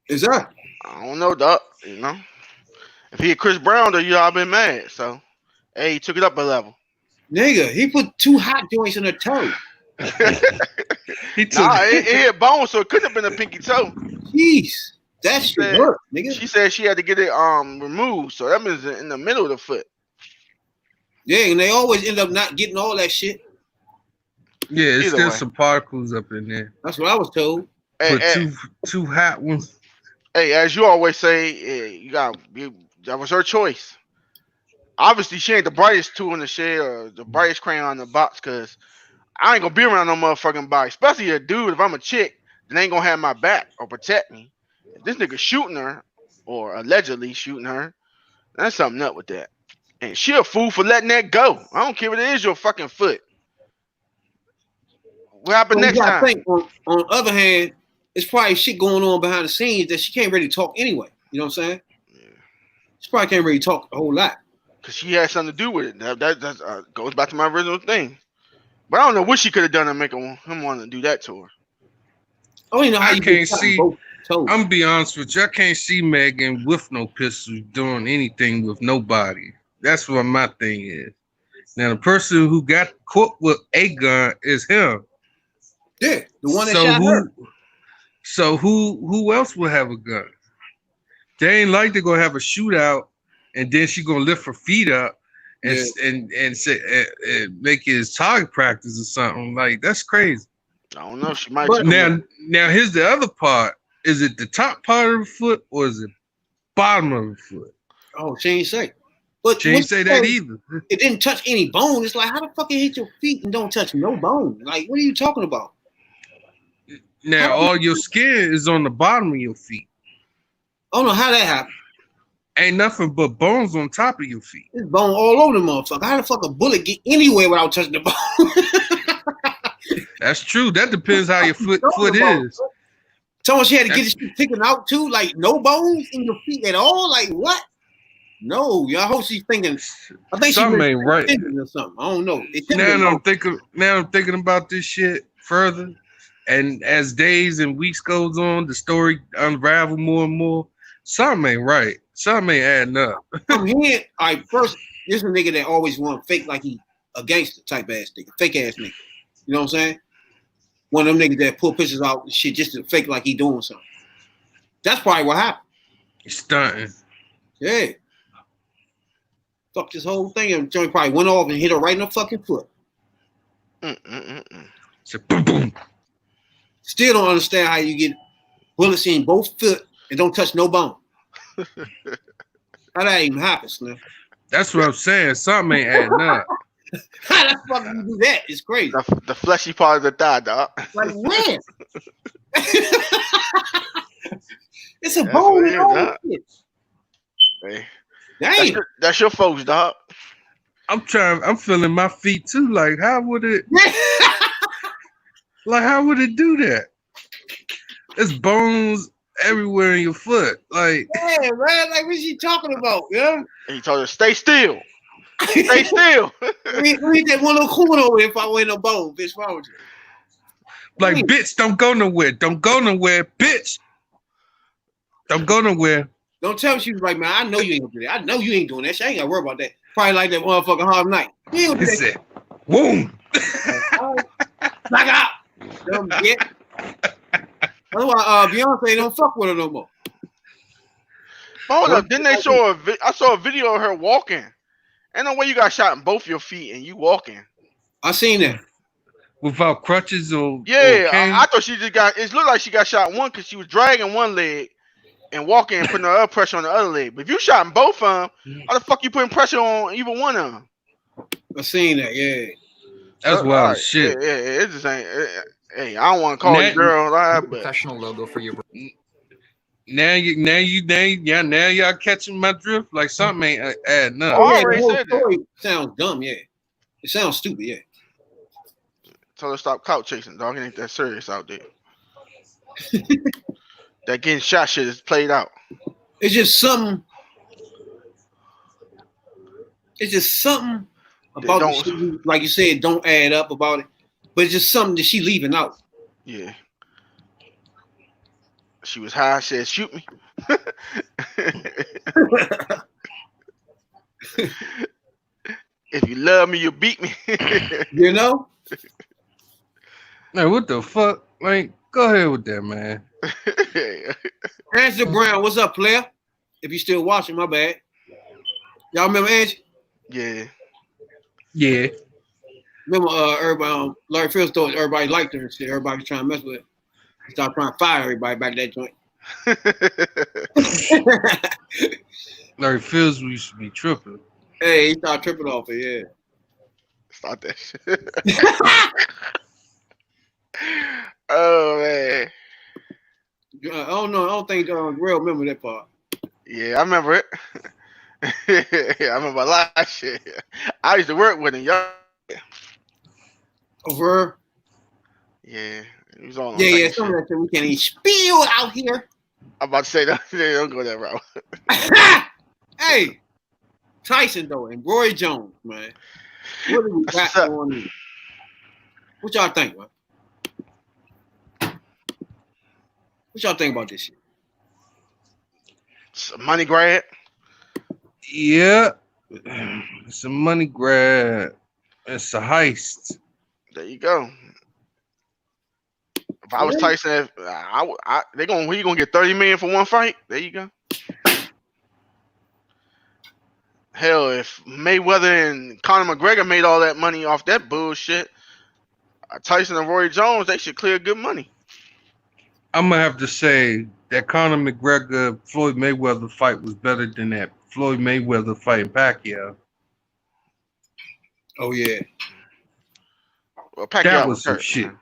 [SPEAKER 2] Exactly.
[SPEAKER 3] I don't know, Doc. You know, if he had Chris Brown, though, you all been mad. So, hey, he took it up a level.
[SPEAKER 2] Nigga, he put 2 hot joints in her toe.
[SPEAKER 4] He took
[SPEAKER 3] it hit bone, so it couldn't have been a pinky toe.
[SPEAKER 2] Jeez. That shit hurt, nigga.
[SPEAKER 3] She said she had to get it removed, so that means in the middle of the foot.
[SPEAKER 2] Yeah, and they always end up not getting all that shit.
[SPEAKER 4] Yeah, it's
[SPEAKER 3] Either
[SPEAKER 4] still
[SPEAKER 3] way.
[SPEAKER 4] some particles up in there.
[SPEAKER 2] That's what I was told.
[SPEAKER 3] Hey,
[SPEAKER 4] But two hot ones.
[SPEAKER 3] hey, as you always say, that was her choice. Obviously, she ain't the brightest tool in the shed or the brightest crayon in the box, because I ain't gonna be around no motherfucking body, especially a dude. If I'm a chick, then ain't gonna have my back or protect me. If this nigga shooting her or allegedly shooting her, that's something up with that. And she a fool for letting that go. I don't care what it is, your fucking foot. What happened next time?
[SPEAKER 2] I think on the other hand, it's probably shit going on behind the scenes that she can't really talk anyway. You know what I'm saying?
[SPEAKER 3] Yeah.
[SPEAKER 2] She probably can't really talk a whole lot.
[SPEAKER 3] Because she had something to do with it. That goes back to my original thing. But I don't know what she could have done to make him want to do that to her.
[SPEAKER 2] I don't even know how
[SPEAKER 4] I
[SPEAKER 2] you
[SPEAKER 4] can't see.
[SPEAKER 2] both toes.
[SPEAKER 4] I'm gonna be honest with you. I can't see Megan with no pistol doing anything with nobody. That's what my thing is. Now the person who got caught with a gun is him.
[SPEAKER 2] Yeah, the one that shot her.
[SPEAKER 4] So who else will have a gun? They ain't like they're gonna have a shootout and then she gonna lift her feet up and say and make it as target practice or something. Like that's crazy.
[SPEAKER 3] I don't know. She might.
[SPEAKER 2] But
[SPEAKER 4] Now here's the other part. Is it the top part of the foot or is it bottom of the foot?
[SPEAKER 2] Oh, she ain't say. But
[SPEAKER 4] She ain't say that either.
[SPEAKER 2] It didn't touch any bone. It's like, how the fuck you hit your feet and don't touch no bone? Like, what are you talking about?
[SPEAKER 4] Now all your skin is on the bottom of your feet.
[SPEAKER 2] I don't know how that happened.
[SPEAKER 4] Ain't nothing but bones on top of your feet.
[SPEAKER 2] There's bone all over the motherfucker. How the fuck a bullet get anywhere without touching the bone?
[SPEAKER 4] That's true. That depends how your foot is.
[SPEAKER 2] Someone she had to get this shit taken out too, like no bones in your feet at all. Like what? No, y'all hope she's thinking. I think
[SPEAKER 4] something ain't right
[SPEAKER 2] or something. I don't know.
[SPEAKER 4] Now I'm thinking about this shit further, and as days and weeks goes on, the story unravel more and more. Something ain't right. Something ain't adding up.
[SPEAKER 2] I'm hearing, all right, first, this is a nigga that always want to fake like he a gangster type ass nigga, fake ass nigga. You know what I'm saying? One of them niggas that pull pictures out and shit just to fake like he doing something. That's probably what happened.
[SPEAKER 4] He's stunting.
[SPEAKER 2] Yeah. Fuck this whole thing. And Johnny probably went off and hit her right in the fucking foot.
[SPEAKER 4] So boom, boom.
[SPEAKER 2] Still don't understand how you get bullets in both foot and don't touch no bone. How that even happens, man?
[SPEAKER 4] That's what I'm saying. Something ain't adding up.
[SPEAKER 2] How the fuck you do that? It's crazy.
[SPEAKER 3] The fleshy part of the thigh, dog.
[SPEAKER 2] Like when? It's a bone and all that shit.
[SPEAKER 3] Hey,
[SPEAKER 2] Damn.
[SPEAKER 3] that's your folks, dog.
[SPEAKER 4] I'm feeling my feet too. Like, how would it do that? There's bones everywhere in your foot. Like,
[SPEAKER 2] yeah, man, like what you talking about, yeah?
[SPEAKER 3] And he told her, stay still. Stay still.
[SPEAKER 2] We that one little corner over if I went a bone, bitch. Why would you?
[SPEAKER 4] like, bitch, don't go nowhere. Don't go nowhere, bitch. Don't go nowhere.
[SPEAKER 2] Don't tell me she was like, man, I know you ain't gonna do that. I know you ain't doing that shit. I ain't gotta worry about that. Probably like that motherfucking hard night. You ain't
[SPEAKER 4] He
[SPEAKER 2] gonna do
[SPEAKER 4] said, boom.
[SPEAKER 2] that. Knock out. Dumb shit. That's why Beyonce don't fuck with her no more.
[SPEAKER 3] Hold up, didn't they show I saw a video of her walking. Ain't no way you got shot in both your feet and you walking.
[SPEAKER 2] I seen that.
[SPEAKER 4] Without crutches or
[SPEAKER 3] Yeah,
[SPEAKER 4] cane?
[SPEAKER 3] I thought she just got. It looked like she got shot in one because she was dragging one leg and walking and putting her pressure on the other leg. But if you shot in both of them, how the fuck you putting pressure on either one of them?
[SPEAKER 2] I seen that. Yeah.
[SPEAKER 4] That's wild
[SPEAKER 3] Alright,
[SPEAKER 4] shit.
[SPEAKER 3] Yeah, it just ain't. Hey, I don't want to call you girl, but
[SPEAKER 6] Professional logo for your.
[SPEAKER 4] Now y'all catching my drift. Like something ain't adding up.
[SPEAKER 3] Oh, I
[SPEAKER 2] Yeah,
[SPEAKER 3] already
[SPEAKER 2] the whole
[SPEAKER 3] said that.
[SPEAKER 2] story sounds dumb. Yeah. It sounds stupid. Yeah.
[SPEAKER 3] tell her stop couch chasing, dog. It ain't that serious out there. That getting shot shit is played out.
[SPEAKER 2] It's just something. It's just something about the shit, like you said, don't add up about it. But it's just something that she leaving out.
[SPEAKER 3] Yeah. She was high, said, shoot me. If you love me, you beat me.
[SPEAKER 2] You know?
[SPEAKER 4] Man, what the fuck? Like, go ahead with that, man.
[SPEAKER 2] Angela Brown, what's up, player? If you still watching, my bad. Y'all remember Angie?
[SPEAKER 3] Yeah.
[SPEAKER 4] Yeah.
[SPEAKER 2] Remember everybody Larry Fields thought everybody liked her and shit. Everybody was trying to mess with her. He started trying to fire everybody back that joint.
[SPEAKER 4] Larry Fields used to be tripping.
[SPEAKER 2] Hey, he started tripping off it, yeah.
[SPEAKER 3] Stop that shit. Oh man.
[SPEAKER 2] I don't know. I don't think Real remember that part.
[SPEAKER 3] Yeah, I remember it. Yeah, I remember a lot of shit. I used to work with him, y'all.
[SPEAKER 2] Over.
[SPEAKER 3] Yeah, he was on.
[SPEAKER 2] Yeah. Some of that shit we can't even spill out here.
[SPEAKER 3] I'm about to say that. Don't go that route.
[SPEAKER 2] Hey, Tyson though and Roy Jones, man. What do we got going on? What y'all think, man? What y'all think about this shit?
[SPEAKER 3] It's a money grab.
[SPEAKER 4] Yeah. It's a money grab. It's a heist.
[SPEAKER 3] There you go. If I was Tyson, he gonna get $30 million for one fight. There you go. Hell, if Mayweather and Conor McGregor made all that money off that bullshit, Tyson and Roy Jones, they should clear good money.
[SPEAKER 4] I'm gonna have to say that Conor McGregor Floyd Mayweather fight was better than that Floyd Mayweather fight Pacquiao.
[SPEAKER 2] Oh yeah.
[SPEAKER 3] Well, Pacquiao
[SPEAKER 4] That was some
[SPEAKER 3] hurt,
[SPEAKER 4] shit.
[SPEAKER 3] man.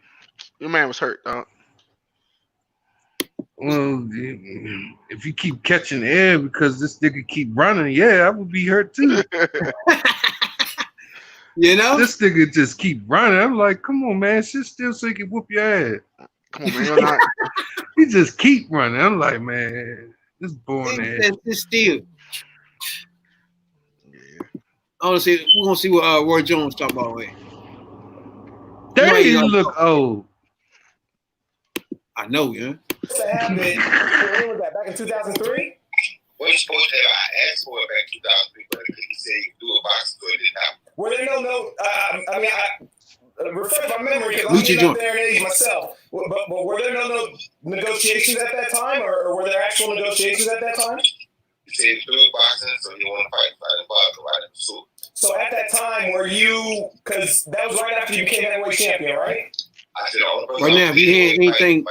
[SPEAKER 3] Your man was hurt, dog.
[SPEAKER 4] Well, if you keep catching air because this nigga keep running, yeah, I would be hurt too.
[SPEAKER 2] You know?
[SPEAKER 4] This nigga just keep running. I'm like, come on, man, sit still so he can whoop your ass.
[SPEAKER 3] Come on, man. You're not.
[SPEAKER 4] He just keep running. I'm like, man, this boring ass.
[SPEAKER 2] It's still. I want to see. We're gonna see what Roy Jones talk about.
[SPEAKER 4] Damn, you look old.
[SPEAKER 2] I know, yeah.
[SPEAKER 5] When was that? Back in 2003?
[SPEAKER 6] Well, he's supposed to have. I asked for it back in 2003, but he said he could do a box, so it didn't happen.
[SPEAKER 7] Were there refresh my memory because I'm
[SPEAKER 2] Meet your
[SPEAKER 7] getting up
[SPEAKER 2] joint.
[SPEAKER 7] there in age myself. But were there no negotiations at that time, or were there actual negotiations at that time?
[SPEAKER 6] He said he threw boxing, so he wanted to fight in boxing, right?
[SPEAKER 7] So at that time, were you? Because that was right after you became heavyweight champion, right?
[SPEAKER 6] I said,
[SPEAKER 2] Right now, if you hear anything,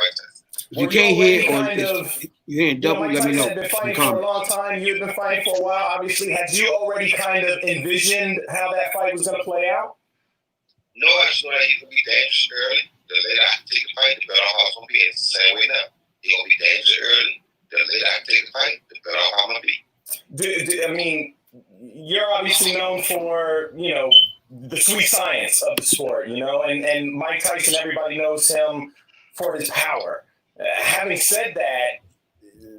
[SPEAKER 2] if you can't hear or you're hearing double,
[SPEAKER 7] Mike
[SPEAKER 2] let me
[SPEAKER 7] Tyson
[SPEAKER 2] know.
[SPEAKER 7] had been fighting for a long time. You'd been fighting for a while. Obviously, had you already kind of envisioned how that fight was going to play out?
[SPEAKER 6] No, I just know that he's going to be dangerous early. The later I take the fight, the better off I'm going to be. It's the same way now. He's going to be dangerous early. The later I take the fight, the better off I'm going to be.
[SPEAKER 7] I mean, you're obviously known for, the sweet science of the sport, and Mike Tyson, everybody knows him for his power. Having said that,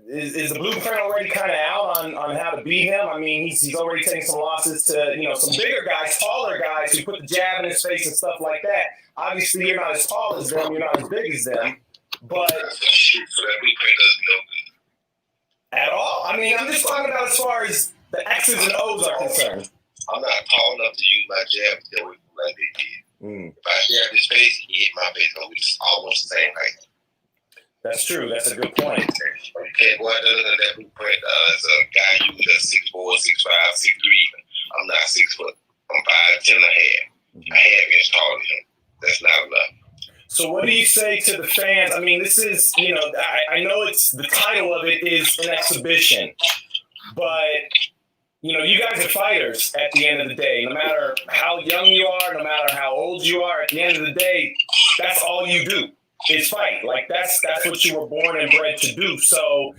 [SPEAKER 7] is the blueprint already kind of out on how to beat him? I mean, he's already taking some losses to, some bigger guys, taller guys who put the jab in his face and stuff like that. Obviously, you're not as tall as them, you're not as big as them, but
[SPEAKER 6] So that blueprint doesn't know good.
[SPEAKER 7] At all? I mean, I'm just talking about as far as the X's and O's are concerned.
[SPEAKER 6] I'm not tall enough to use my jab to get away from like they did. If I jab his face, he hit my face. It's almost the same height.
[SPEAKER 7] That's true. That's a good point.
[SPEAKER 6] But you can't go out there looking at that blueprint as a guy you that's 6'4", 6'5", 6'3". I'm not 6 foot. I'm 5'10" and a half. A half inch taller than him. That's not enough.
[SPEAKER 7] So what do you say to the fans? I mean, this is, I know it's the title of it is an exhibition, but you guys are fighters at the end of the day. No matter how young you are, no matter how old you are, at the end of the day, that's all you do is fight. Like that's what you were born and bred to do. So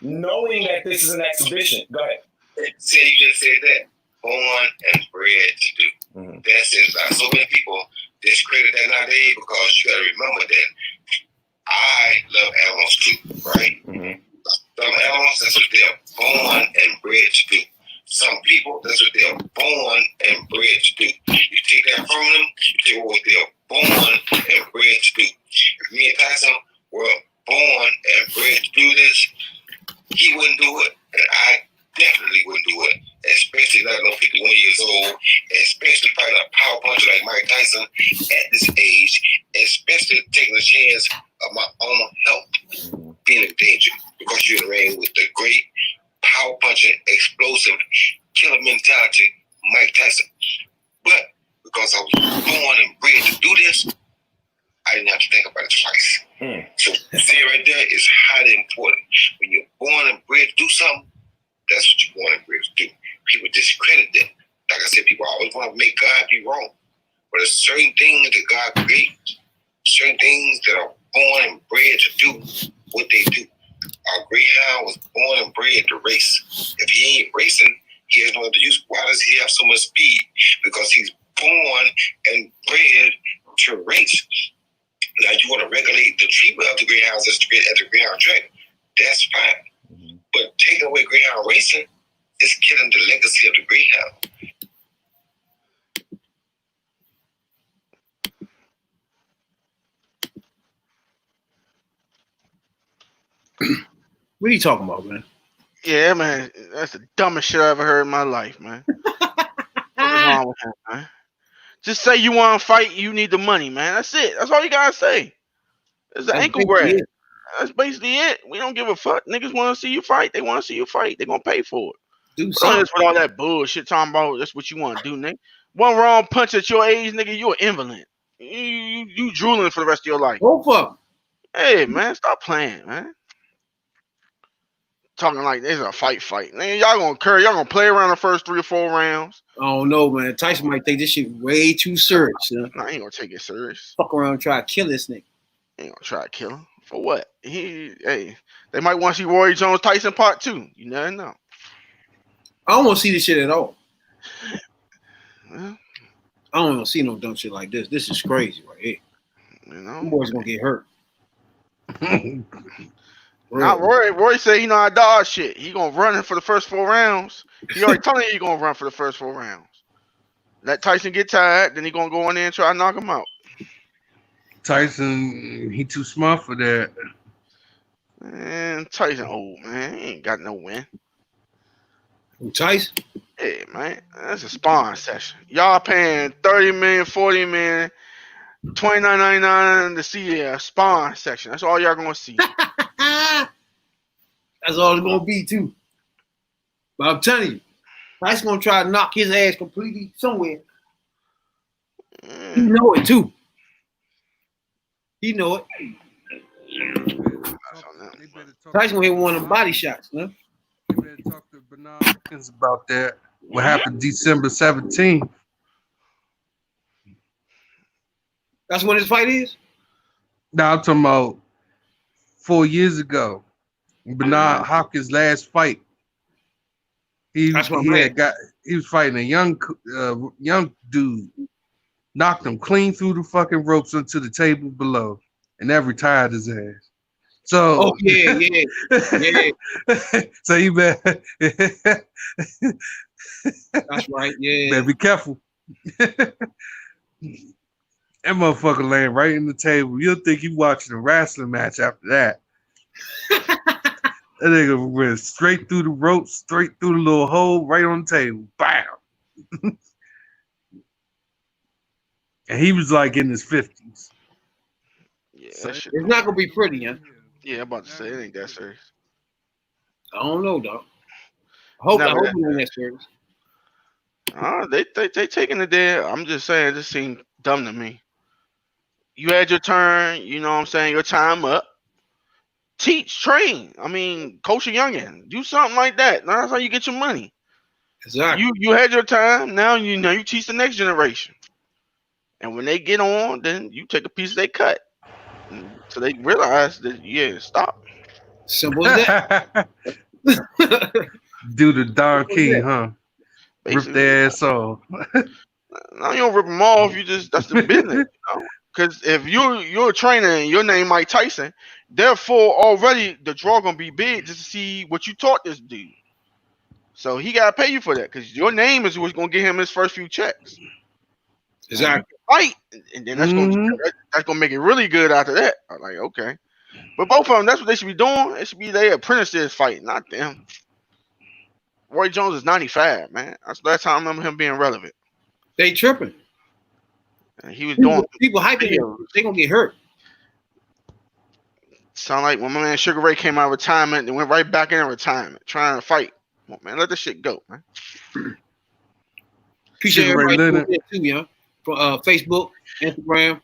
[SPEAKER 7] knowing that this is an exhibition, go ahead.
[SPEAKER 6] See, you just said that. Born and bred to do. That's it. So many people discredit that nowadays because you got to remember that I love animals too, right? Some animals, that's what they're born and bred to do. Some people, that's what they're born and bred to do. You take that from them, you take what they're born and bred to do. If me and Tyson were born and bred to do this, he wouldn't do it, and I definitely wouldn't do it. Especially not no 51 years old, especially fighting a power puncher like Mike Tyson at this age, especially taking a chance of my own health being in danger because you're in the ring with the great power punching, explosive, killer mentality Mike Tyson. But because I was born and bred to do this, I didn't have to think about it twice. So see right there is highly important. When you're born and bred to do something, that's what you're born and bred to do. People discredit them. Like I said, people always want to make God be wrong. But there's certain things that God creates, certain things that are born and bred to do what they do. Our greyhound was born and bred to race. If he ain't racing, he has no other use. Why does he have so much speed? Because he's born and bred to race. Now you want to regulate the treatment of the greyhounds at the greyhound track. That's fine. But taking away greyhound racing is killing the legacy of the greyhound.
[SPEAKER 2] What are you talking about, man?
[SPEAKER 3] Yeah, man, that's the dumbest shit I ever heard in my life, man. What's wrong with him, man? Just say you want to fight, you need the money, man. That's it. That's all you gotta say. It's an ankle grab. That's basically it. We don't give a fuck. Niggas want to see you fight. They want to see you fight. They gonna pay for it.
[SPEAKER 2] Do
[SPEAKER 3] With
[SPEAKER 2] something.
[SPEAKER 3] all that bullshit talking about that's what you want to do, nigga. One wrong punch at your age, nigga, you an invalid. You drooling for the rest of your life.
[SPEAKER 2] Go fuck.
[SPEAKER 3] Hey, man, stop playing, man. Talking like this is a fight. Nigga, y'all gonna play around the first 3 or 4 rounds.
[SPEAKER 2] I don't know, man. Tyson might take this shit way too serious.
[SPEAKER 3] No, I ain't gonna take it serious.
[SPEAKER 2] Fuck around and try to kill this nigga.
[SPEAKER 3] Ain't gonna try to kill him. For what? They might want to see Roy Jones Tyson Part 2. You never know.
[SPEAKER 2] I don't want to see this shit at all.
[SPEAKER 3] Well,
[SPEAKER 2] I don't want to see no dumb shit like this. This is crazy right here. Them boys gonna get hurt.
[SPEAKER 3] Not Roy said he know how to dodge shit. He gonna run for the first 4 rounds. He already telling you he gonna run for the first 4 rounds. Let Tyson get tired, then he gonna go in there and try to knock him out.
[SPEAKER 4] Tyson, he too smart for that.
[SPEAKER 3] Man, Tyson old, man. He ain't got no win.
[SPEAKER 2] Tyson?
[SPEAKER 3] Yeah, man. That's a sparring session. Y'all paying 30 million, 40 million, $29.99 to see a sparring section. That's all y'all gonna see.
[SPEAKER 2] That's all it's gonna be too. But I'm telling you, Tyson gonna try to knock his ass completely somewhere. He know it too. He know it. Tyson gonna hit one of them body shots, man.
[SPEAKER 4] You better talk to Bernard Hopkins about that. What happened December 17th?
[SPEAKER 2] That's when his fight is?
[SPEAKER 4] Now I'm talking about 4 years ago. Bernard Hopkins' last fight. He was fighting a young dude. Knocked him clean through the fucking ropes onto the table below, and that retired his ass. So,
[SPEAKER 2] yeah.
[SPEAKER 4] So you better.
[SPEAKER 2] That's right. Yeah.
[SPEAKER 4] Better be careful. That motherfucker laying right in the table. You'll think you watching a wrestling match after that. That nigga went straight through the ropes, straight through the little hole, right on the table. Bam. And he was like in his 50s.
[SPEAKER 3] Yeah,
[SPEAKER 4] So
[SPEAKER 3] that shit.
[SPEAKER 2] It's not gonna be pretty, huh?
[SPEAKER 3] Yeah, I'm about to say it ain't that serious.
[SPEAKER 2] I don't know, dog. I hope it ain't that serious.
[SPEAKER 3] They taking it there. I'm just saying, this seemed dumb to me. You had your turn, you know what I'm saying, your time up. Teach, train. I mean, coach a youngin. Do something like that. That's how you get your money.
[SPEAKER 2] Exactly.
[SPEAKER 3] You had your time. Now you teach the next generation. And when they get on, then you take a piece of their cut. So they realize that, stop.
[SPEAKER 2] Simple as that.
[SPEAKER 4] Do the Don King, huh?
[SPEAKER 3] Basically,
[SPEAKER 4] Rip their ass off.
[SPEAKER 3] Now you don't rip them off. That's the business, Because if you're a trainer and your name Mike Tyson, therefore already the draw gonna be big just to see what you taught this dude. So he gotta pay you for that because your name is what's gonna get him his first few checks.
[SPEAKER 2] Exactly.
[SPEAKER 3] Fight, and then that's gonna make it really good after that. I'm like, okay, but both of them, that's what they should be doing. It should be their apprentices fighting, not them. Roy Jones is 95, man. That's the last time I remember him being relevant.
[SPEAKER 2] They tripping.
[SPEAKER 3] And he was doing
[SPEAKER 2] people hyping him. They gonna get hurt.
[SPEAKER 3] Sound like when my man Sugar Ray came out of retirement and went right back in retirement, trying to fight. Come on, man, let this shit go, man.
[SPEAKER 2] Appreciate everybody doing that too, yeah. For Facebook, Instagram.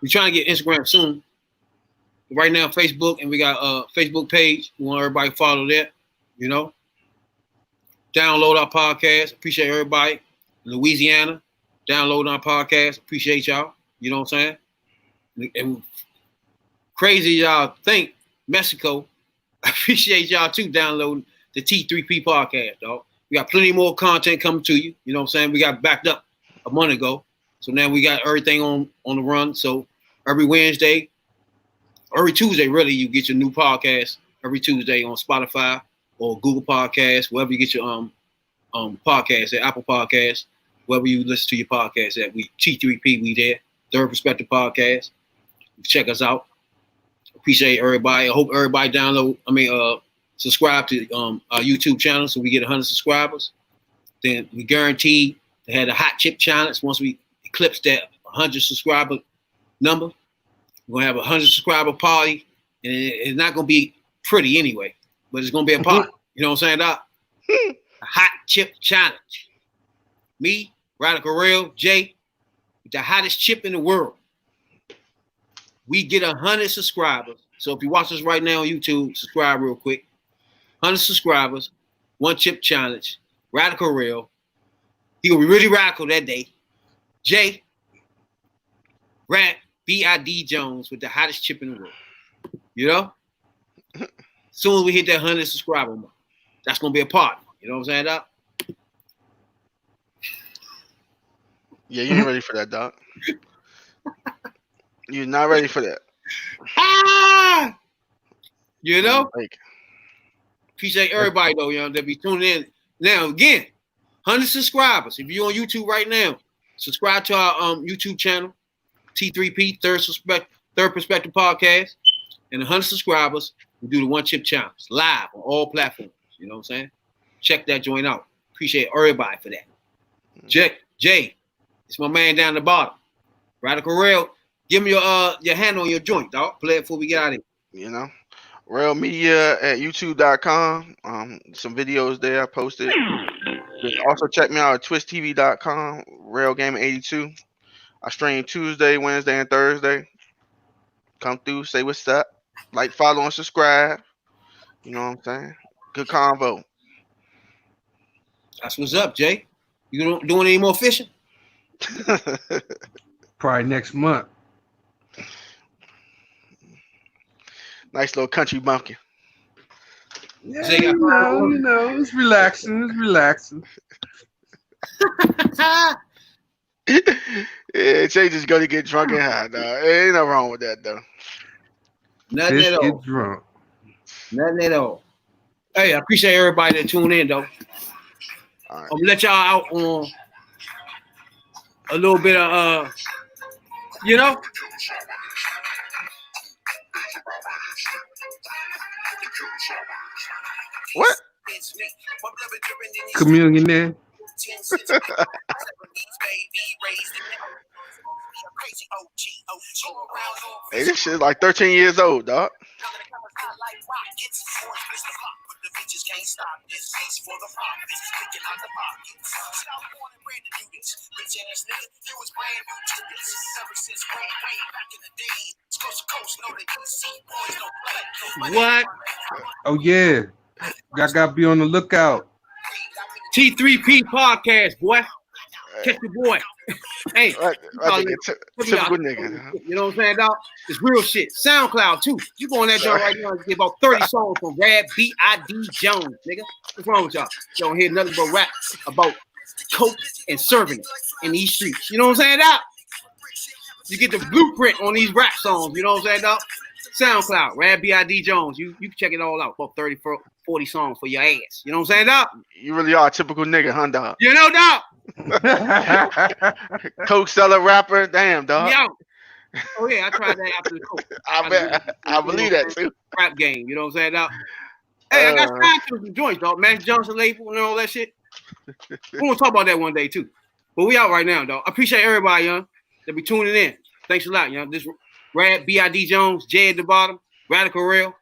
[SPEAKER 2] We're trying to get Instagram soon. Right now, Facebook, and we got a Facebook page. We want everybody to follow that, Download our podcast. Appreciate everybody. Louisiana, download our podcast. Appreciate y'all. You know what I'm saying? And crazy y'all think, Mexico, I appreciate y'all too downloading the T3P podcast, dog. We got plenty more content coming to you. You know what I'm saying? We got backed up a month ago. So now we got everything on the run. So every Wednesday, every Tuesday, really, you get your new podcast every Tuesday on Spotify or Google Podcasts, wherever you get your podcast at, Apple Podcasts, wherever you listen to your podcast at. We T3P, we there. Third Perspective Podcast. Check us out. Appreciate everybody. I hope everybody subscribe to our YouTube channel so we get 100 subscribers. Then we guarantee to have a hot chip challenge. Once we eclipse that 100 subscriber number, we're gonna have a 100 subscriber party, and it's not gonna be pretty anyway, but it's gonna be a party. You know what I'm saying, Doc? A hot chip challenge. Me, Radical Real, Jay, the hottest chip in the world. We get 100 subscribers. So if you watch us right now on YouTube, subscribe real quick. 100 subscribers, one chip challenge, Radical Real. He gonna be really radical that day. Jay, B.I.D. Jones with the hottest chip in the world. Soon as we hit that 100 subscriber mark, that's gonna be a party. You know what I'm saying, Doc?
[SPEAKER 3] Yeah, you ain't ready for that, Doc. You're not ready for that.
[SPEAKER 2] Appreciate everybody though, that be tuning in. Now again, 100 subscribers. If you're on YouTube right now, subscribe to our YouTube channel, T3P, Third Perspective Podcast, and 100 subscribers. We do the one chip challenge live on all platforms. You know what I'm saying? Check that joint out. Appreciate everybody for that. Jay, it's my man down the bottom. Radical Real, give me your hand on your joint, dog. Play it before we get out of here.
[SPEAKER 3] You know, Real Media at YouTube.com. Some videos there I posted. Also check me out at TwistTV.com. Real Gaming 82. I stream Tuesday, Wednesday, and Thursday. Come through, say what's up. Like, follow, and subscribe. You know what I'm saying? Good convo.
[SPEAKER 2] That's what's up, Jay. You doing any more fishing?
[SPEAKER 4] Probably next month.
[SPEAKER 3] Nice little country bumpkin.
[SPEAKER 4] Yeah, you know, it's relaxing. It's relaxing.
[SPEAKER 3] Yeah, Jay just gonna get drunk and high, dog. Ain't nothing wrong with that, though.
[SPEAKER 2] Nothing
[SPEAKER 4] Just
[SPEAKER 2] at all.
[SPEAKER 4] get drunk.
[SPEAKER 2] Nothing at all. Hey, I appreciate everybody that tuned in, though.
[SPEAKER 3] All right.
[SPEAKER 2] I'm gonna let y'all out on a little bit of you know.
[SPEAKER 3] What?
[SPEAKER 4] Communion there.
[SPEAKER 3] Hey, this shit is like 13 years old, dog.
[SPEAKER 2] What?
[SPEAKER 4] Oh yeah, y'all gotta be on the lookout.
[SPEAKER 2] T3P podcast, boy. Catch the boy. Hey,
[SPEAKER 3] Right, typical nigga.
[SPEAKER 2] you know what I'm saying, dog? It's real shit. SoundCloud too. You go on that joint right now and get about 30 songs from Rad B.I.D. Jones, nigga. What's wrong with y'all? You don't hear nothing but rap about coke and serving it in these streets. You know what I'm saying, dog? You get the blueprint on these rap songs. You know what I'm saying, dog? SoundCloud, Rad B.I.D. Jones. You can check it all out. About 30, 40 songs for your ass. You know what I'm saying, dog?
[SPEAKER 3] You really are a typical nigga, huh, dog?
[SPEAKER 2] You know, dog?
[SPEAKER 3] Coke seller rapper, damn, dog.
[SPEAKER 2] Yo. Oh yeah, I tried that after the coke.
[SPEAKER 3] I believe that too.
[SPEAKER 2] Rap game, you know what I'm saying, dog? Hey, I got signed to some joints, dog. Max Johnson label and all that shit. We're gonna talk about that one day too. But we out right now, dog. I appreciate everybody, young, that be tuning in. Thanks a lot, young. This Rad B.I.D. Jones, Jay at the bottom, Radical Real.